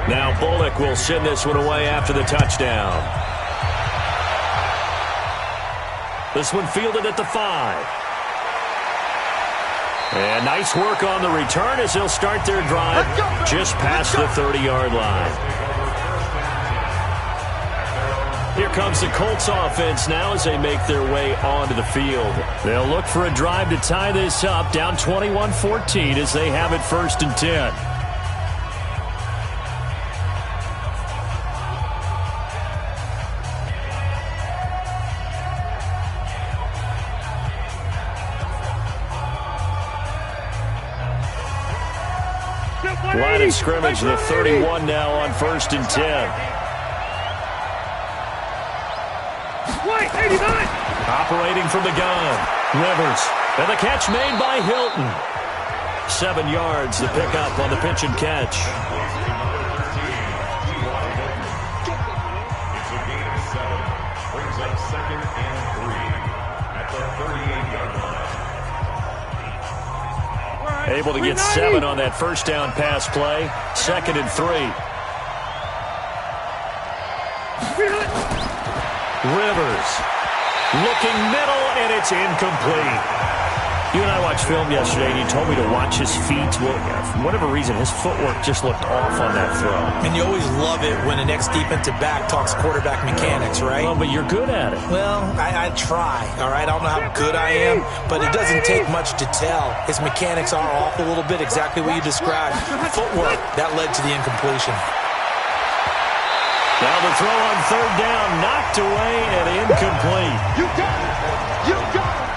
Now Bullock will send this one away after the touchdown. This one fielded at the 5. And nice work on the return as they'll start their drive just past the 30-yard line. Here comes the Colts offense now as they make their way onto the field. They'll look for a drive to tie this up, down 21-14 as they have it 1st and 10. Line of scrimmage, the 31 now on 1st and 10. Operating from the gun, Rivers. And the catch made by Hilton. 7 yards, the pickup on the pitch and catch. It's a gain of 7. Brings up 2nd and 3 at the 38-yard line. Able to get 7 on that first down pass play. 2nd and 3. Rivers looking middle, and it's incomplete. You and I watched film yesterday, and you told me to watch his feet. Well, for whatever reason, his footwork just looked off on that throw. And you always love it when an ex-defensive back talks quarterback mechanics, right? Well, but you're good at it. Well, I try, all right? I don't know how good I am, but it doesn't take much to tell. His mechanics are off a little bit, exactly what you described. Footwork, that led to the incompletion. Now the throw on 3rd down, knocked away and incomplete. You got it! You got it!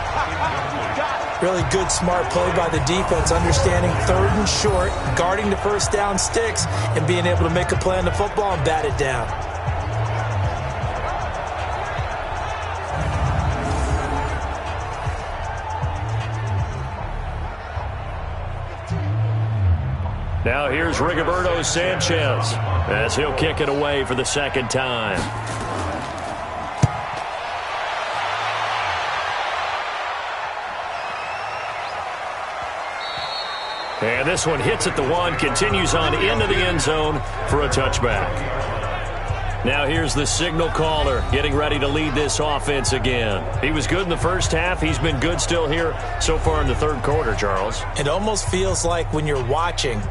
Really good, smart play by the defense, understanding 3rd and short, guarding the first down sticks, and being able to make a play on the football and bat it down. Now here's Rigoberto Sanchez as he'll kick it away for the second time. And this one hits at the 1, continues on into the end zone for a touchback. Now here's the signal caller getting ready to lead this offense again. He was good in the first half. He's been good still here so far in the third quarter, Charles. It almost feels like when you're watching,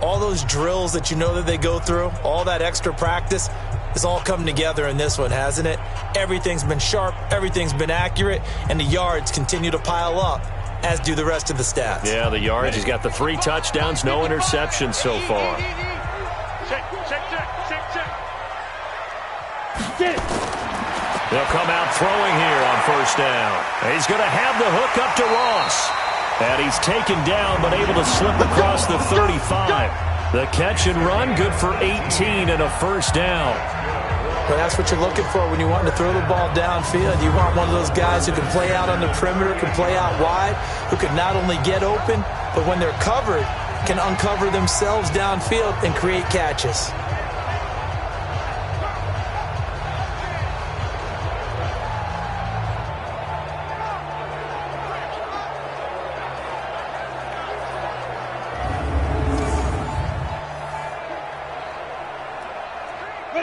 all those drills that you know that they go through, all that extra practice, it's all come together in this one, hasn't it? Everything's been sharp, everything's been accurate, and the yards continue to pile up, as do the rest of the stats. Yeah, the yards. He's got the 3 touchdowns, no interceptions so far. They'll come out throwing here on first down. He's going to have the hook up to Ross. And he's taken down but able to slip across the 35. The catch and run, good for 18 and a first down. Well, that's what you're looking for when you want to throw the ball downfield. You want one of those guys who can play out on the perimeter, can play out wide, who can not only get open, but when they're covered, can uncover themselves downfield and create catches.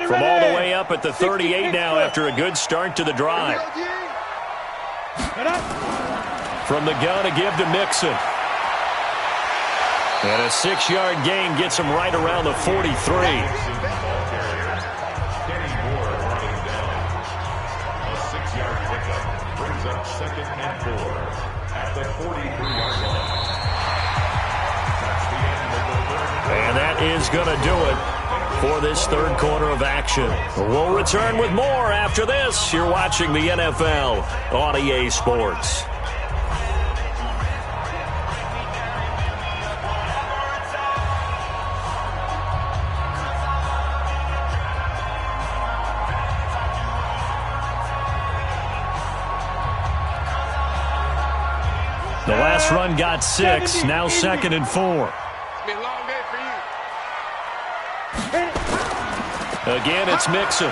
From all the way up at the 38 now after a good start to the drive. From the gun, a give to Mixon. And a 6-yard gain gets him right around the 43. And that is going to do it for this third quarter of action. We'll return with more after this. You're watching the NFL on EA Sports. The last run got 6, now 2nd and 4. Again, it's Mixon.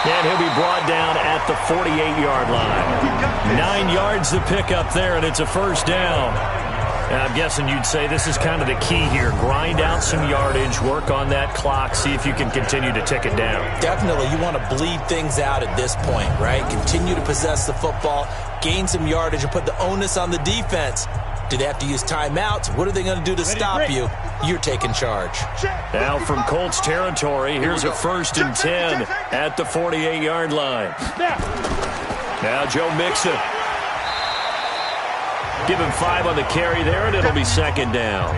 And he'll be brought down at the 48-yard line. 9 yards to pick up there, and it's a first down. And I'm guessing you'd say this is kind of the key here. Grind out some yardage, work on that clock, see if you can continue to tick it down. Definitely. You want to bleed things out at this point, right? Continue to possess the football, gain some yardage, and put the onus on the defense. Do they have to use timeouts? What are they going to do to stop you? You're taking charge. Now from Colts territory, here's a 1st and 10 at the 48-yard line. Now Joe Mixon. Give him 5 on the carry there, and it'll be 2nd down.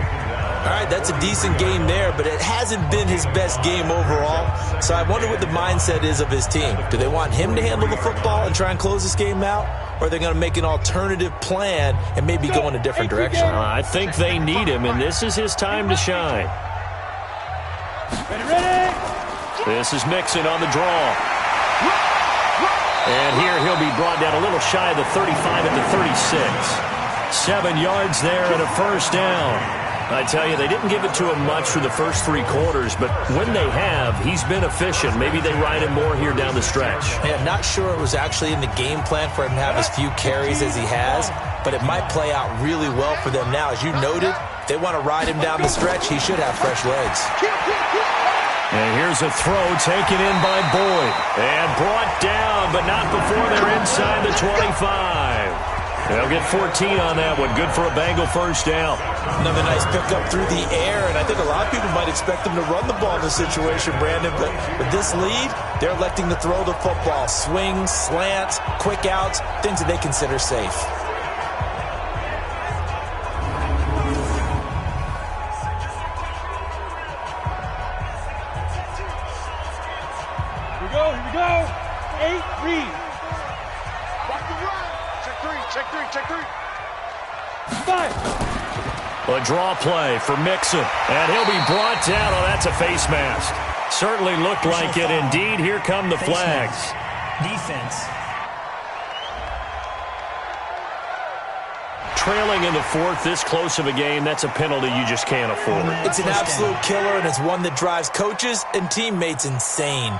All right, that's a decent game there, but it hasn't been his best game overall. So I wonder what the mindset is of his team. Do they want him to handle the football and try and close this game out? Or are they going to make an alternative plan and maybe go in a different direction? I think they need him, and this is his time to shine. This is Mixon on the draw. And here he'll be brought down a little shy of the 35 at the 36. 7 yards there and a first down. I tell you, they didn't give it to him much for the first 3 quarters, but when they have, he's been efficient. Maybe they ride him more here down the stretch. Yeah, not sure it was actually in the game plan for him to have as few carries as he has, but it might play out really well for them now. As you noted, if they want to ride him down the stretch, he should have fresh legs. And here's a throw taken in by Boyd. And brought down, but not before they're inside the 25. They'll get 14 on that one. Good for a Bengal first down. Another nice pickup through the air, and I think a lot of people might expect them to run the ball in this situation, Brandon, but with this lead, they're electing to throw the football. Swings, slants, quick outs, things that they consider safe. Here we go. 8, read. Watch the run. Check three. 5. A draw play for Mixon, and he'll be brought down. Oh, that's a face mask. Certainly looked like it. Indeed, here come the flags. Defense. trailing in the fourth, this close of a game, that's a penalty you just can't afford. It's an absolute killer, and it's one that drives coaches and teammates insane.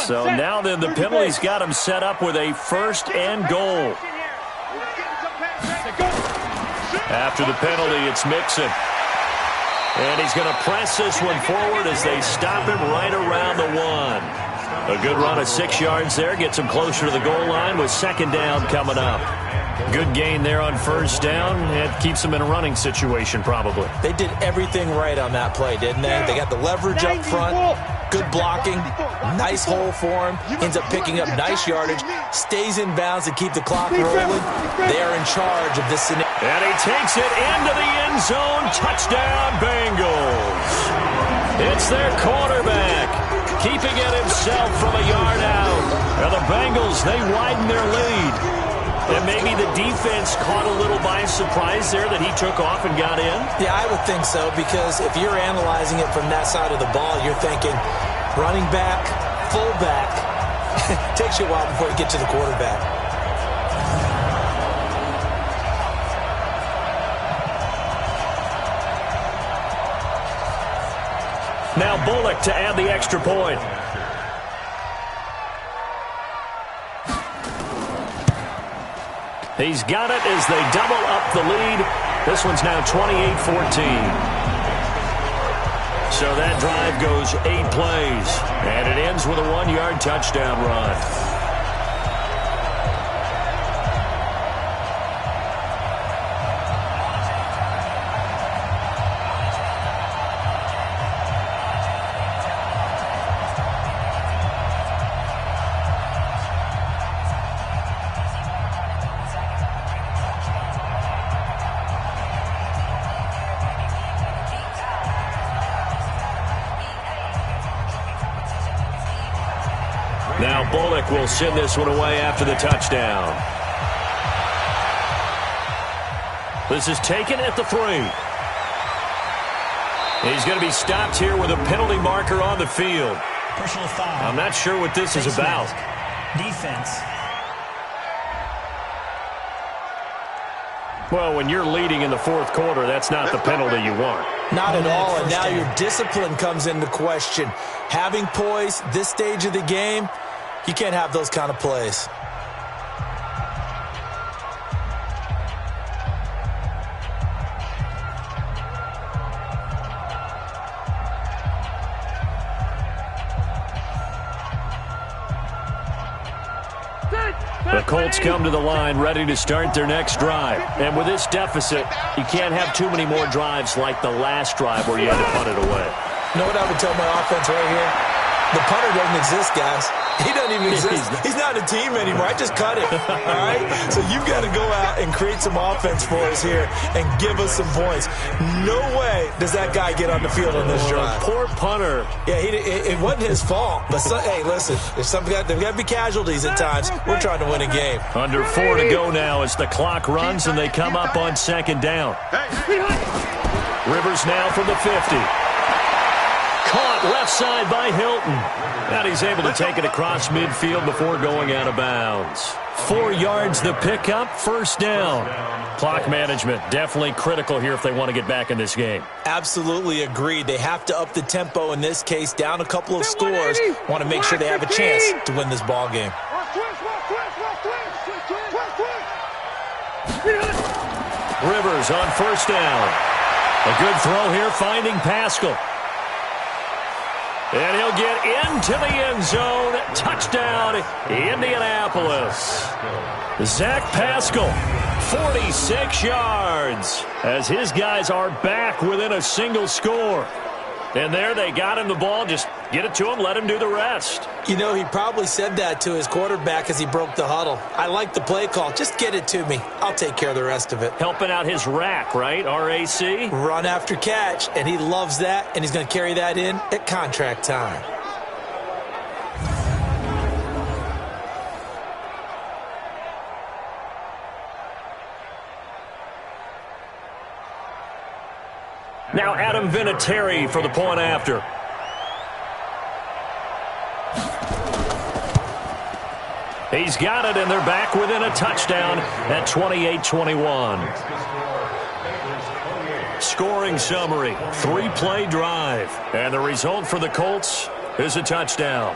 So now then the penalty's got him set up with a first and goal. After the penalty, it's Mixon. And he's going to press this one forward as they stop him right around the 1. A good run of 6 yards there gets him closer to the goal line with second down coming up. Good gain there on first down. It keeps them in a running situation probably. They did everything right on that play, didn't they? They got the leverage up front, good blocking, nice hole for him, ends up picking up nice yardage, stays in bounds to keep the clock rolling. They are in charge of this scenario. And he takes it into the end zone. Touchdown, Bengals. It's their quarterback, keeping it himself from a yard out. And the Bengals, they widen their lead. And maybe the defense caught a little by surprise there that he took off and got in? Yeah, I would think so, because if you're analyzing it from that side of the ball, you're thinking running back, fullback. It takes you a while before you get to the quarterback. Now Bullock to add the extra point. He's got it as they double up the lead. This one's now 28-14. So that drive goes 8 plays, and it ends with a 1-yard touchdown run. Now Bullock will send this one away after the touchdown. This is taken at the 3. He's going to be stopped here with a penalty marker on the field. Personal foul. I'm not sure what this is about. Defense. Well, when you're leading in the fourth quarter, that's not the penalty you want. Not at all, and now your discipline comes into question. Having poise this stage of the game, you can't have those kind of plays. The Colts come to the line ready to start their next drive. And with this deficit, you can't have too many more drives like the last drive where you had to punt it away. You know what I would tell my offense right here? The punter doesn't exist, guys. He doesn't even exist. He's not a team anymore. I just cut him. All right? So you've got to go out and create some offense for us here and give us some points. No way does that guy get on the field on this drive. Poor punter. Yeah, it wasn't his fault. But, hey, listen, there's got to be casualties at times. We're trying to win a game. Under 4 to go now as the clock runs and they come up on second down. Rivers now from the 50. Caught left side by Hilton. And he's able to take it across midfield before going out of bounds. 4 yards the pickup, first down. Clock management definitely critical here if they want to get back in this game. Absolutely agreed. They have to up the tempo in this case, down a couple of scores. Want to make sure they have a chance to win this ball game. Rivers on first down. A good throw here, finding Pascal. And he'll get into the end zone. Touchdown, Indianapolis. Zach Pascal, 46 yards, as his guys are back within a single score. And there they got him the ball. Just get it to him, let him do the rest. You know, he probably said that to his quarterback as he broke the huddle. I like the play call. Just get it to me. I'll take care of the rest of it. Helping out his rack, right? RAC? Run after catch, and he loves that, and he's going to carry that in at contract time. Now Adam Vinatieri for the point after. He's got it, and they're back within a touchdown at 28-21. Scoring summary, 3-play drive. And the result for the Colts is a touchdown.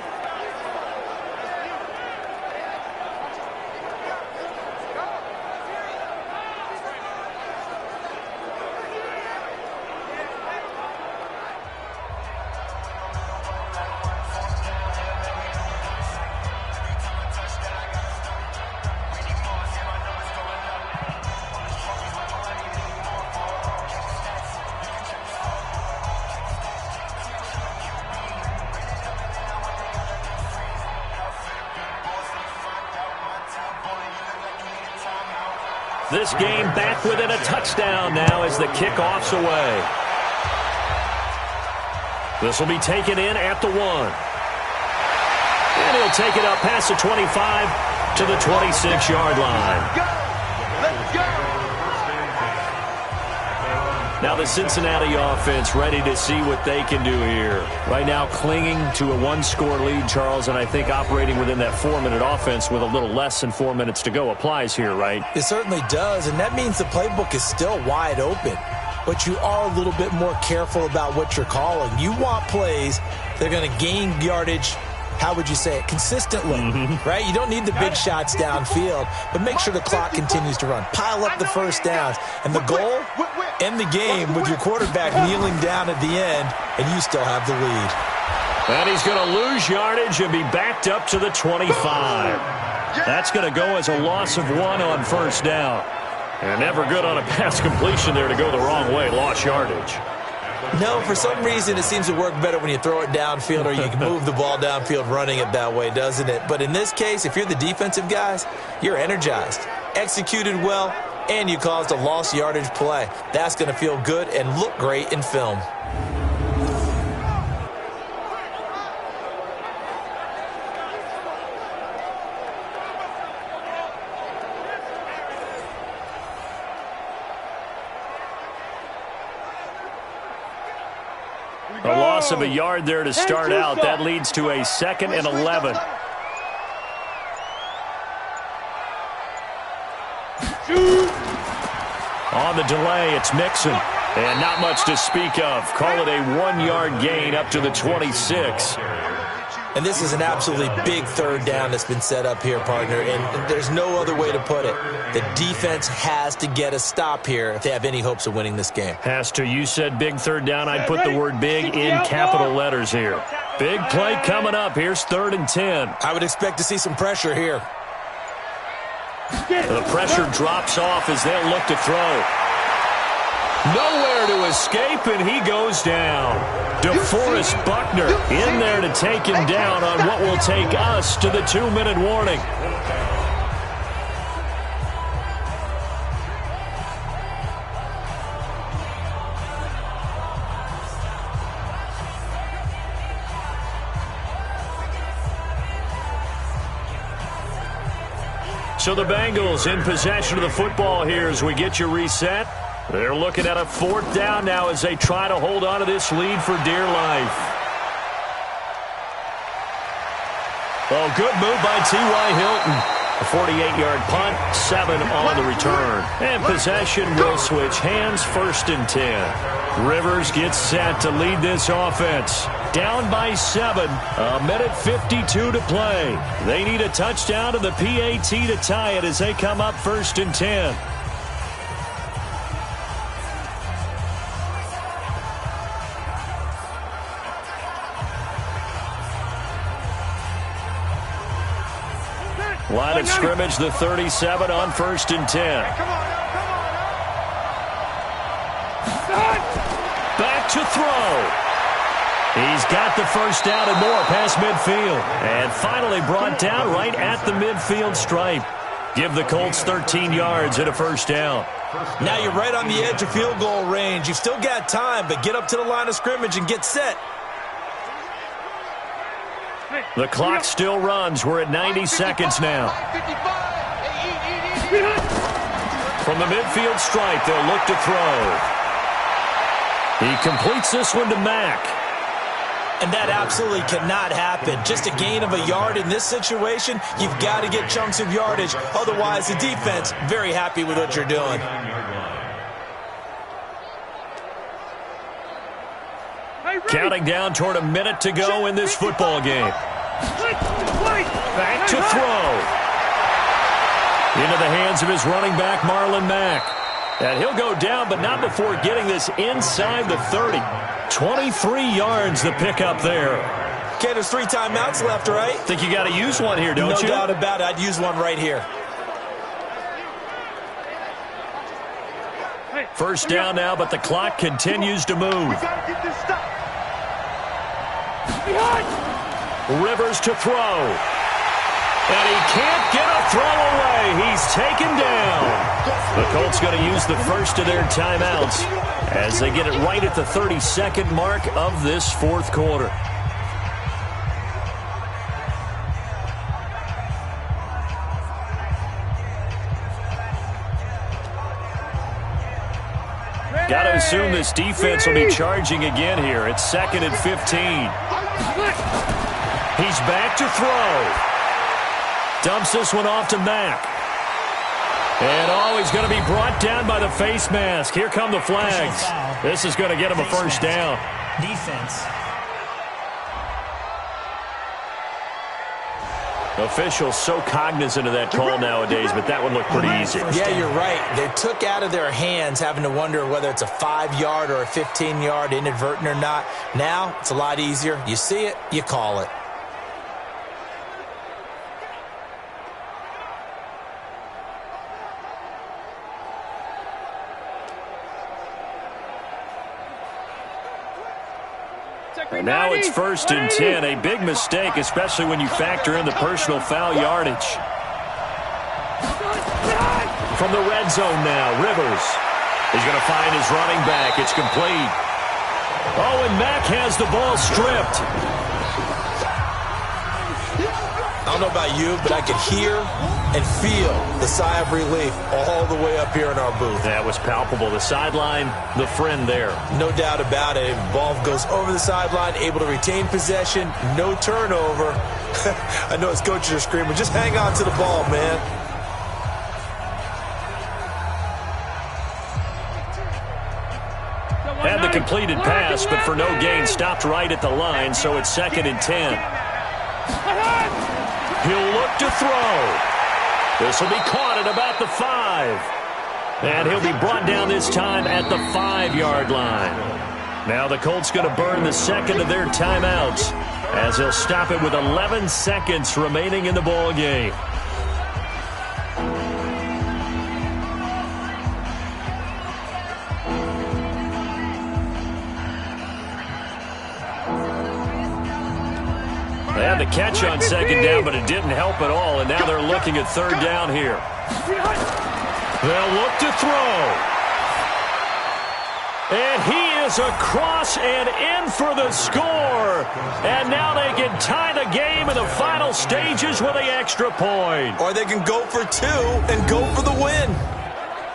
This game back within a touchdown now as the kickoff's away. This will be taken in at the 1. And he'll take it up past the 25 to the 26-yard line. Let's go! Now the Cincinnati offense ready to see what they can do here. Right now clinging to a 1-score lead, Charles, and I think operating within that 4-minute offense with a little less than 4 minutes to go applies here, right? It certainly does, and that means the playbook is still wide open. But you are a little bit more careful about what you're calling. You want plays that are going to gain yardage, how would you say it, consistently, right? You don't need the big shots downfield, but make sure the clock continues to run. Pile up the first downs. And the goal, end the game with your quarterback kneeling down at the end, and you still have the lead. And he's going to lose yardage and be backed up to the 25. That's going to go as a loss of 1 on first down. And never good on a pass completion there to go the wrong way. Lost yardage. No, for some reason it seems to work better when you throw it downfield or you can move the ball downfield running it that way, doesn't it? But in this case, if you're the defensive guys, you're energized, executed well, and you caused a lost yardage play. That's going to feel good and look great in film. A loss of a yard there to start out. That leads to a 2nd and 11. On the delay, it's Mixon. And not much to speak of. Call it a 1-yard gain up to the 26. And this is an absolutely big third down that's been set up here, partner, and there's no other way to put it. The defense has to get a stop here if they have any hopes of winning this game. Has to. You said big third down. I'd put the word big in capital letters here. Big play coming up. Here's 3rd and 10. I would expect to see some pressure here. The pressure drops off as they'll look to throw. Nowhere to escape, and he goes down. DeForest Buckner in there to take him down on what will take us to the 2-minute warning. So the Bengals in possession of the football here as we get you reset. They're looking at a 4th down now as they try to hold on to this lead for dear life. Oh, good move by T.Y. Hilton. A 48-yard punt, 7 on the return. And possession will switch hands, 1st and 10. Rivers gets set to lead this offense. Down by 7, 1:52 to play. They need a touchdown to the PAT to tie it as they come up 1st and 10. Line of scrimmage, the 37 on 1st and 10. Back to throw. He's got the first down and more past midfield. And finally brought down right at the midfield stripe. Give the Colts 13 yards and a 1st down. Now you're right on the edge of field goal range. You've still got time, but get up to the line of scrimmage and get set. The clock still runs. We're at 90 seconds now. From the midfield stripe, they'll look to throw. He completes this one to Mack. And that absolutely cannot happen. Just a gain of a yard in this situation, you've got to get chunks of yardage. Otherwise, the defense, very happy with what you're doing. Counting down toward a minute to go in this football game. Back to throw. Into the hands of his running back, Marlon Mack. And he'll go down, but not before getting this inside the 30. 23 yards the pickup there. Okay, there's 3 timeouts left, right? Think you got to use one here, don't you? No doubt about it. I'd use one right here. First down now, but the clock continues to move. Rivers to throw. And he can't get a throw away. He's taken down. The Colts going to use the first of their timeouts as they get it right at the 32nd mark of this fourth quarter. Got to assume this defense will be charging again here. It's 2nd and 15. He's back to throw. Dumps this one off to Mack. And he's going to be brought down by the face mask. Here come the flags. This is going to get him a first down. Defense. Officials so cognizant of that call nowadays, but that one looked pretty easy. Yeah, you're right. They took out of their hands having to wonder whether it's a 5-yard or a 15-yard inadvertent or not. Now, it's a lot easier. You see it, you call it. And now it's 1st and 10. A big mistake, especially when you factor in the personal foul yardage. From the red zone now, Rivers. He's going to find his running back. It's complete. Oh, and Mack has the ball stripped. I don't know about you, but I could hear and feel the sigh of relief all the way up here in our booth. That was palpable. The sideline, the friend there. No doubt about it. The ball goes over the sideline, able to retain possession, no turnover. I know his coaches are screaming, just hang on to the ball, man. Had the completed pass, but for no gain, stopped right at the line, so it's 2nd and 10. He'll look to throw. This will be caught at about the 5. And he'll be brought down this time at the 5-yard line. Now the Colts going to burn the second of their timeouts as he'll stop it with 11 seconds remaining in the ball game. They had the catch on 2nd down, but it didn't help at all, and now they're looking at 3rd down here. They'll look to throw. And he is across and in for the score. And now they can tie the game in the final stages with the extra point. Or they can go for 2 and go for the win.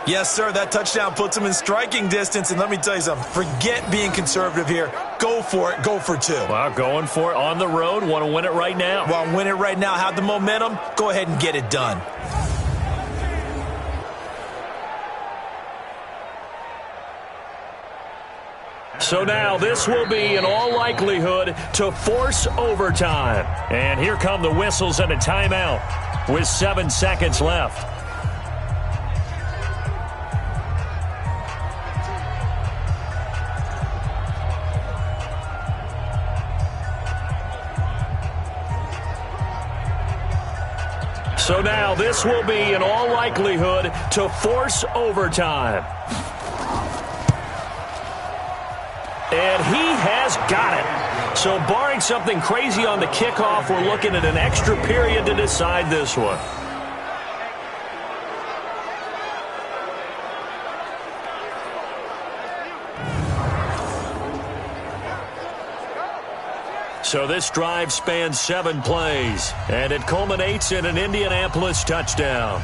Yes, sir, that touchdown puts them in striking distance. And let me tell you something, forget being conservative here. Go for it, go for 2. Well, going for it on the road. Want to win it right now. Want to win it right now, have the momentum, go ahead and get it done. So now this will be, in all likelihood, to force overtime. And here come the whistles and a timeout with 7 seconds left. So now this will be, in all likelihood, to force overtime. And he has got it. So barring something crazy on the kickoff, we're looking at an extra period to decide this one. So this drive spans 7 plays, and it culminates in an Indianapolis touchdown.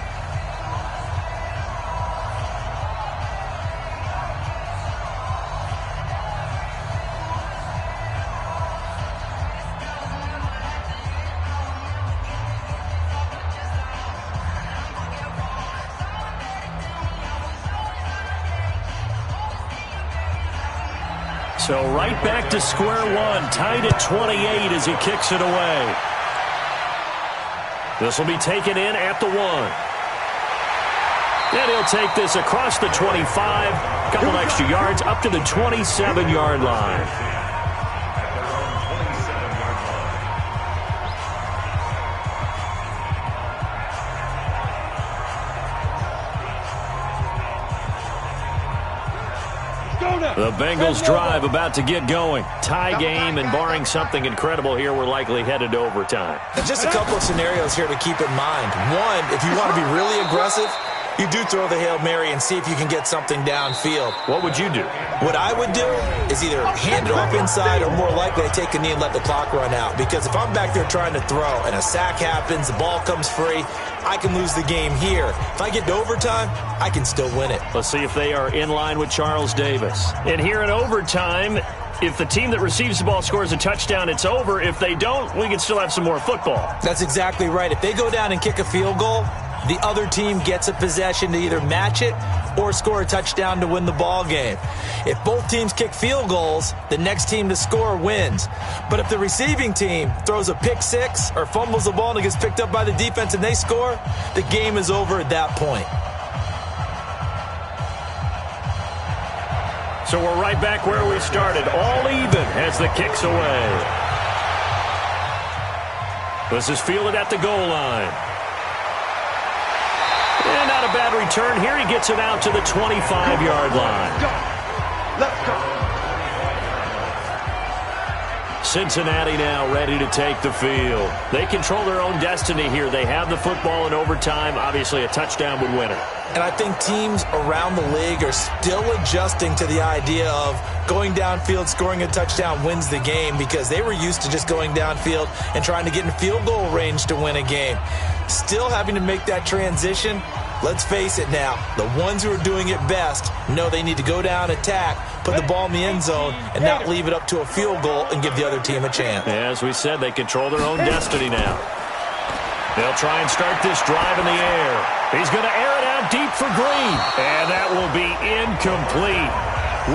So right back to square one, tied at 28 as he kicks it away. This will be taken in at the 1. And he'll take this across the 25, couple extra yards, up to the 27-yard line. The Bengals drive about to get going. Tie game, and barring something incredible here, we're likely headed to overtime. And just a couple of scenarios here to keep in mind. One, if you want to be really aggressive, you do throw the Hail Mary and see if you can get something downfield. What would you do? What I would do is either hand it off inside or more likely I take a knee and let the clock run out. Because if I'm back there trying to throw and a sack happens, the ball comes free, I can lose the game here. If I get to overtime, I can still win it. Let's see if they are in line with Charles Davis. And here in overtime, if the team that receives the ball scores a touchdown, it's over. If they don't, we can still have some more football. That's exactly right. If they go down and kick a field goal, the other team gets a possession to either match it or score a touchdown to win the ball game. If both teams kick field goals, the next team to score wins. But if the receiving team throws a pick six or fumbles the ball and it gets picked up by the defense and they score, the game is over at that point. So we're right back where we started, all even as the kick's away. This is fielded at the goal line. And not a bad return here. He gets it out to the 25-yard line. Let's go. Cincinnati now ready to take the field. They control their own destiny here. They have the football in overtime. Obviously, a touchdown would win it. And I think teams around the league are still adjusting to the idea of going downfield, scoring a touchdown wins the game, because they were used to just going downfield and trying to get in field goal range to win a game. Still having to make that transition. Let's face it now, the ones who are doing it best know they need to go down, attack, put the ball in the end zone, and not leave it up to a field goal and give the other team a chance. As we said, they control their own destiny now. They'll try and start this drive in the air. He's going to air it out deep for Green. And that will be incomplete.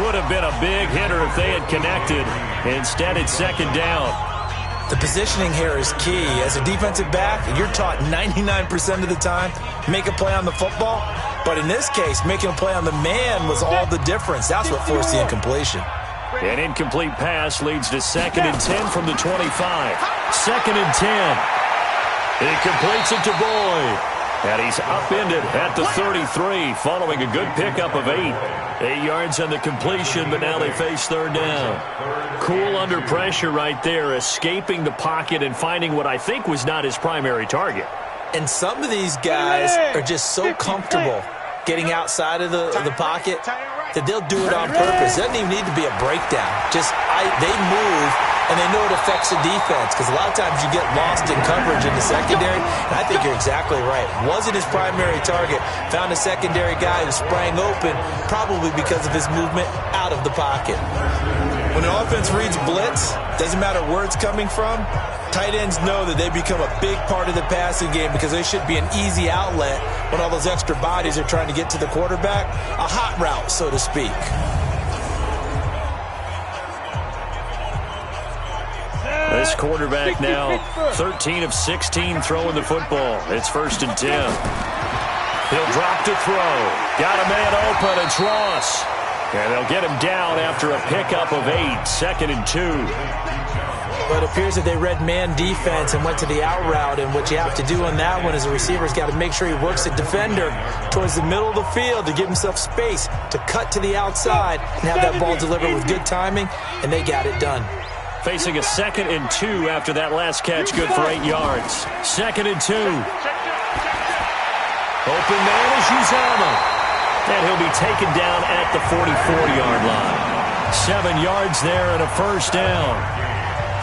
Would have been a big hitter if they had connected. Instead, it's second down. The positioning here is key. As a defensive back, you're taught 99% of the time, make a play on the football. But in this case, making a play on the man was all the difference. That's what forced the incompletion. An incomplete pass leads to 2nd and 10 from the 25. 2nd and 10. He completes it to Boyd. And he's upended at the 33 following a good pickup of 8. 8 yards on the completion, but now they face third down. Cool under pressure right there, escaping the pocket and finding what I think was not his primary target. And some of these guys are just so comfortable getting outside of the pocket that they'll do it on purpose. It doesn't even need to be a breakdown. Just they move, and they know it affects the defense, because a lot of times you get lost in coverage in the secondary, and I think you're exactly right. Wasn't his primary target. Found a secondary guy who sprang open, probably because of his movement out of the pocket. When an offense reads blitz, doesn't matter where it's coming from, tight ends know that they become a big part of the passing game, because they should be an easy outlet when all those extra bodies are trying to get to the quarterback. A hot route, so to speak. This quarterback now 13 of 16 throwing the football. It's 1st and 10. He'll drop to throw. Got a man open. It's Ross. And they'll get him down after a pickup of 8. 2nd and 2. But it appears that they read man defense and went to the out route, and what you have to do on that one is a receiver's got to make sure he works the defender towards the middle of the field to give himself space to cut to the outside and have that ball delivered with good timing, and they got it done. Facing a 2nd and 2 after that last catch, good for 8 yards. 2nd and 2. Open man is Uzama. And he'll be taken down at the 44-yard line. 7 yards there and a 1st down.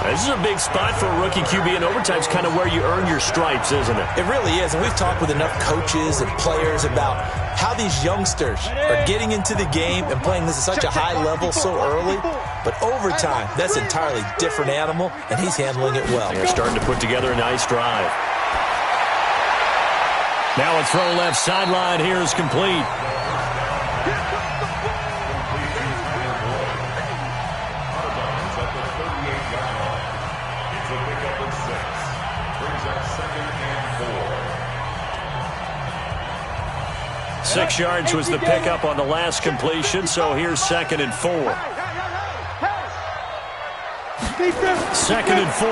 This is a big spot for a rookie QB, and overtime's kind of where you earn your stripes, isn't it? It really is, and we've talked with enough coaches and players about how these youngsters are getting into the game and playing this at such a high level so early. But overtime, that's an entirely different animal, and he's handling it well. They're starting to put together a nice drive. Now a throw left sideline here is complete. 6 yards was the pickup on the last completion, so here's 2nd and 4. 2nd and 4.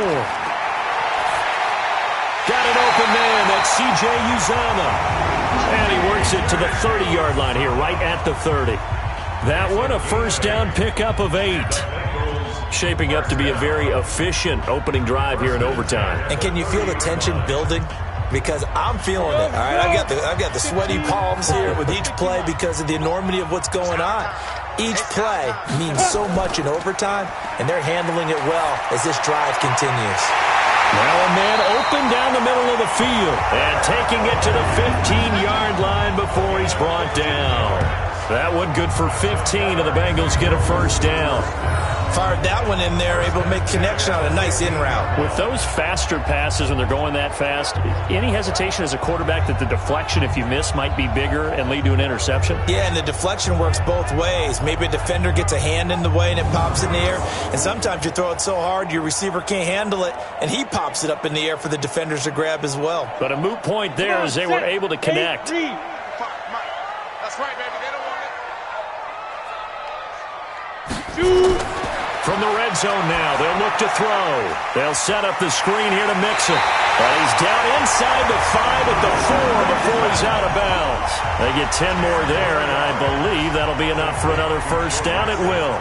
Got an open man. That's C.J. Uzama. And he works it to the 30-yard line here, right at the 30. That one, a first down pickup of 8. Shaping up to be a very efficient opening drive here in overtime. And can you feel the tension building? Because I'm feeling it. All right, I've got the sweaty palms here with each play because of the enormity of what's going on. Each play means so much in overtime, and they're handling it well as this drive continues. Now a man open down the middle of the field and taking it to the 15-yard line before he's brought down. That one good for 15, and the Bengals get a first down. Fired that one in there, able to make connection on a nice in route. With those faster passes when they're going that fast, any hesitation as a quarterback that the deflection, if you miss, might be bigger and lead to an interception? Yeah, and the deflection works both ways. Maybe a defender gets a hand in the way and it pops in the air. And sometimes you throw it so hard your receiver can't handle it, and he pops it up in the air for the defenders to grab as well. But a moot point there as they were able to connect. That's right, baby. They don't want it. Shoot. From the red zone now, they'll look to throw. They'll set up the screen here to Mixon. And he's down inside the 5 at the 4 before he's out of bounds. They get 10 more there, and I believe that'll be enough for another first down. It will.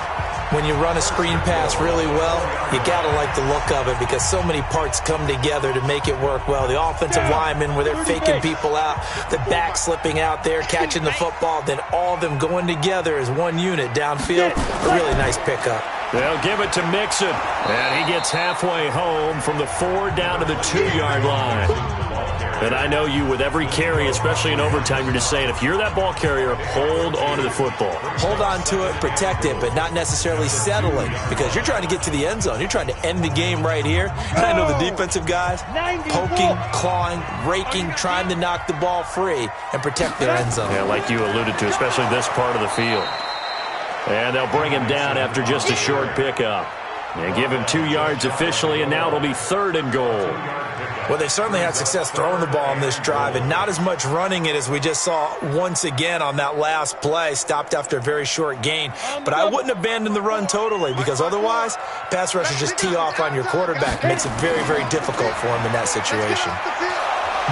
When you run a screen pass really well, you got to like the look of it because so many parts come together to make it work well. The offensive linemen, where they're faking people out, the back slipping out there, catching the football, then all of them going together as one unit downfield. A really nice pickup. They'll give it to Mixon, and he gets halfway home from the 4 down to the 2-yard line. And I know you, with every carry, especially in overtime, you're just saying, if you're that ball carrier, hold on to the football. Hold on to it, protect it, but not necessarily settling because you're trying to get to the end zone. You're trying to end the game right here. And I know the defensive guys poking, clawing, raking, trying to knock the ball free and protect their end zone. Yeah, like you alluded to, especially this part of the field. And they'll bring him down after just a short pickup. They give him 2 yards officially, and now it'll be 3rd and goal. Well, they certainly had success throwing the ball on this drive and not as much running it as we just saw once again on that last play, stopped after a very short gain. But I wouldn't abandon the run totally because otherwise, pass rushers just tee off on your quarterback. It makes it very, very difficult for him in that situation.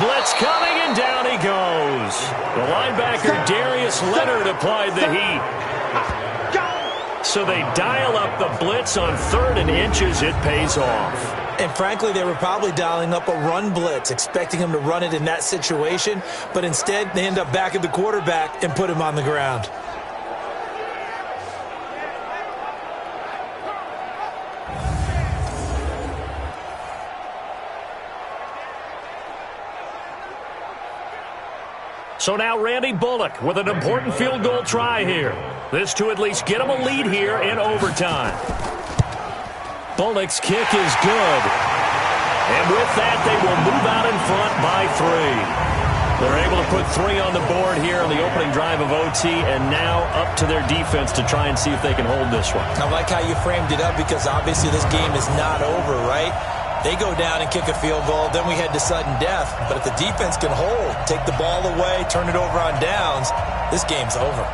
Blitz coming, and down he goes. The linebacker, Darius Leonard, applied the heat. So they dial up the blitz on 3rd and inches. It pays off. And frankly, they were probably dialing up a run blitz, expecting him to run it in that situation. But instead, they end up back at the quarterback and put him on the ground. So now Randy Bullock with an important field goal try here. This to at least get him a lead here in overtime. Bullock's kick is good. And with that, they will move out in front by 3. They're able to put 3 on the board here on the opening drive of OT, and now up to their defense to try and see if they can hold this one. I like how you framed it up because obviously this game is not over, right? They go down and kick a field goal, then we head to sudden death. But if the defense can hold, take the ball away, turn it over on downs, this game's over.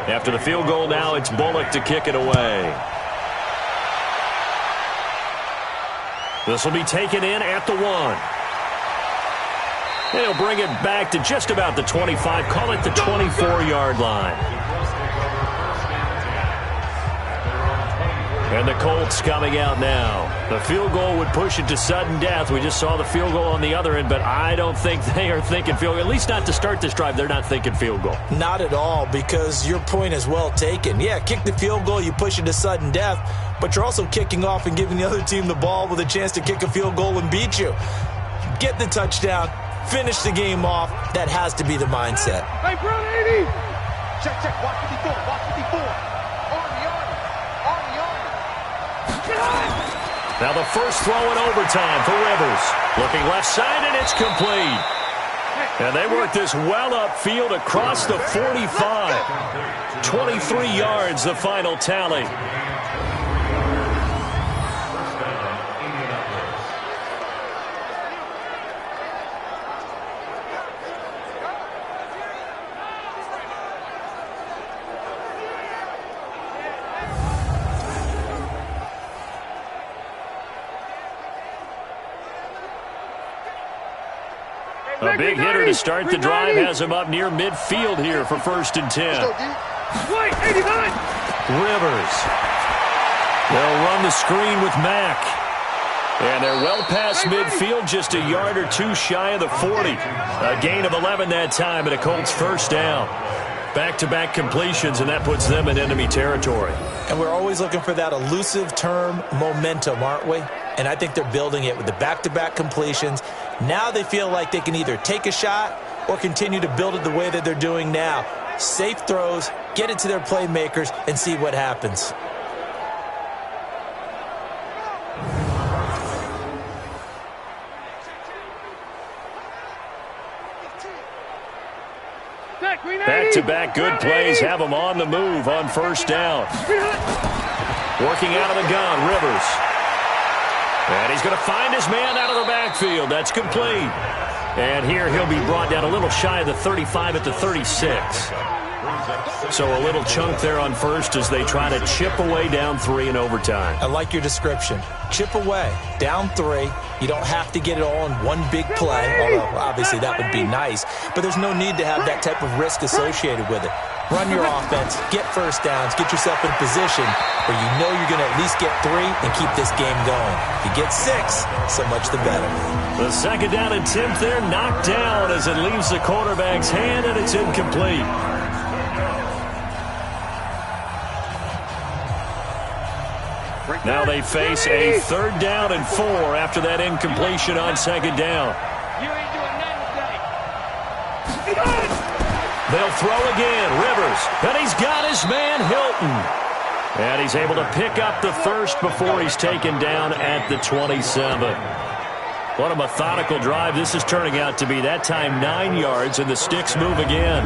After the field goal now, it's Bullock to kick it away. This will be taken in at the 1. And he'll bring it back to just about the 25. Call it the 24-yard line. And the Colts coming out now. The field goal would push it to sudden death. We just saw the field goal on the other end, but I don't think they are thinking field goal. At least not to start this drive. They're not thinking field goal. Not at all, because your point is well taken. Yeah, kick the field goal, you push it to sudden death, but you're also kicking off and giving the other team the ball with a chance to kick a field goal and beat you. Get the touchdown, finish the game off. That has to be the mindset. Hey, bro, 80. Check, watch 54, watch 54. Now the first throw in overtime for Rivers. Looking left side, and it's complete. And they work this well upfield across the 45. 23 yards, the final tally. A big hitter to start the drive has him up near midfield here for 1st and 10. Rivers. They'll run the screen with Mack. And they're well past midfield, just a yard or two shy of the 40. A gain of 11 that time, and a Colts first down. Back-to-back completions, and that puts them in enemy territory. And we're always looking for that elusive term momentum, aren't we? And I think they're building it with the back-to-back completions. Now they feel like they can either take a shot or continue to build it the way that they're doing now. Safe throws, get it to their playmakers, and see what happens. Back-to-back good plays have them on the move on 1st down. Working out of the gun, Rivers. And he's going to find his man out of the backfield. That's complete. And here he'll be brought down a little shy of the 35 at the 36. So a little chunk there on 1st as they try to chip away down 3 in overtime. I like your description. Chip away, down 3. You don't have to get it all in one big play, although obviously that would be nice. But there's no need to have that type of risk associated with it. Run your offense, get 1st downs, get yourself in a position where you know you're going to at least get 3 and keep this game going. If you get 6, so much the better. The 2nd down attempt there knocked down as it leaves the quarterback's hand, and it's incomplete. Now they face a 3rd down and 4 after that incompletion on 2nd down. You ain't doing nothing today. They'll throw again, Rivers, and he's got his man Hilton. And he's able to pick up the 1st before he's taken down at the 27. What a methodical drive this is turning out to be. That time 9 yards, and the sticks move again.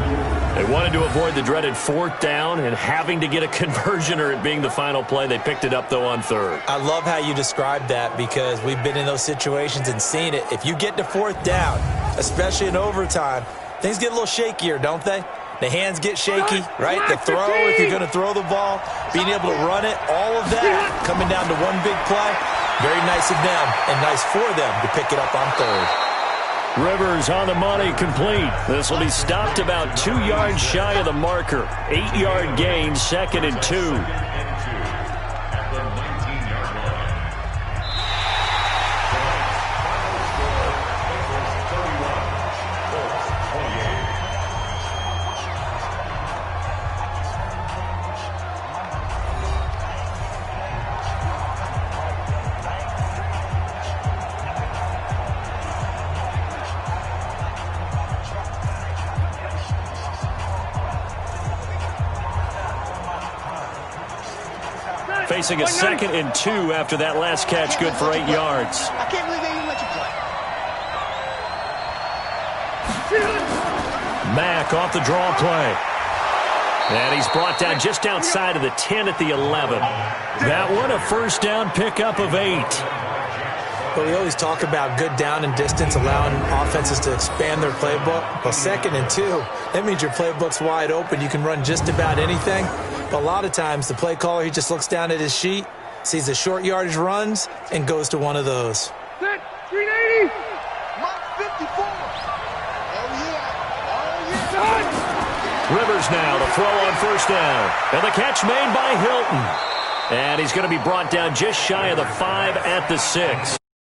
They wanted to avoid the dreaded 4th down and having to get a conversion or it being the final play. They picked it up, though, on 3rd. I love how you described that because we've been in those situations and seen it. If you get to 4th down, especially in overtime, things get a little shakier, don't they? The hands get shaky, right? The throw, if you're going to throw the ball, being able to run it, all of that coming down to one big play. Very nice of them and nice for them to pick it up on 3rd. Rivers on the money, complete. This will be stopped about 2 yards shy of the marker. 8-yard gain, 2nd and 2. Facing a 2nd and 2 after that last catch, good for 8 yards. I can't believe they even let you play. Mack off the draw play. And he's brought down just outside of the 10 at the 11. That one a 1st down pickup of 8. But we always talk about good down and distance, allowing offenses to expand their playbook. Well, 2nd and 2, that means your playbook's wide open. You can run just about anything. But a lot of times, the play caller, he just looks down at his sheet, sees the short yardage runs, and goes to one of those. Set, 380. Mark 54. Oh, yeah. Rivers now to throw on 1st down. And the catch made by Hilton. And he's going to be brought down just shy of the 5 at the 6.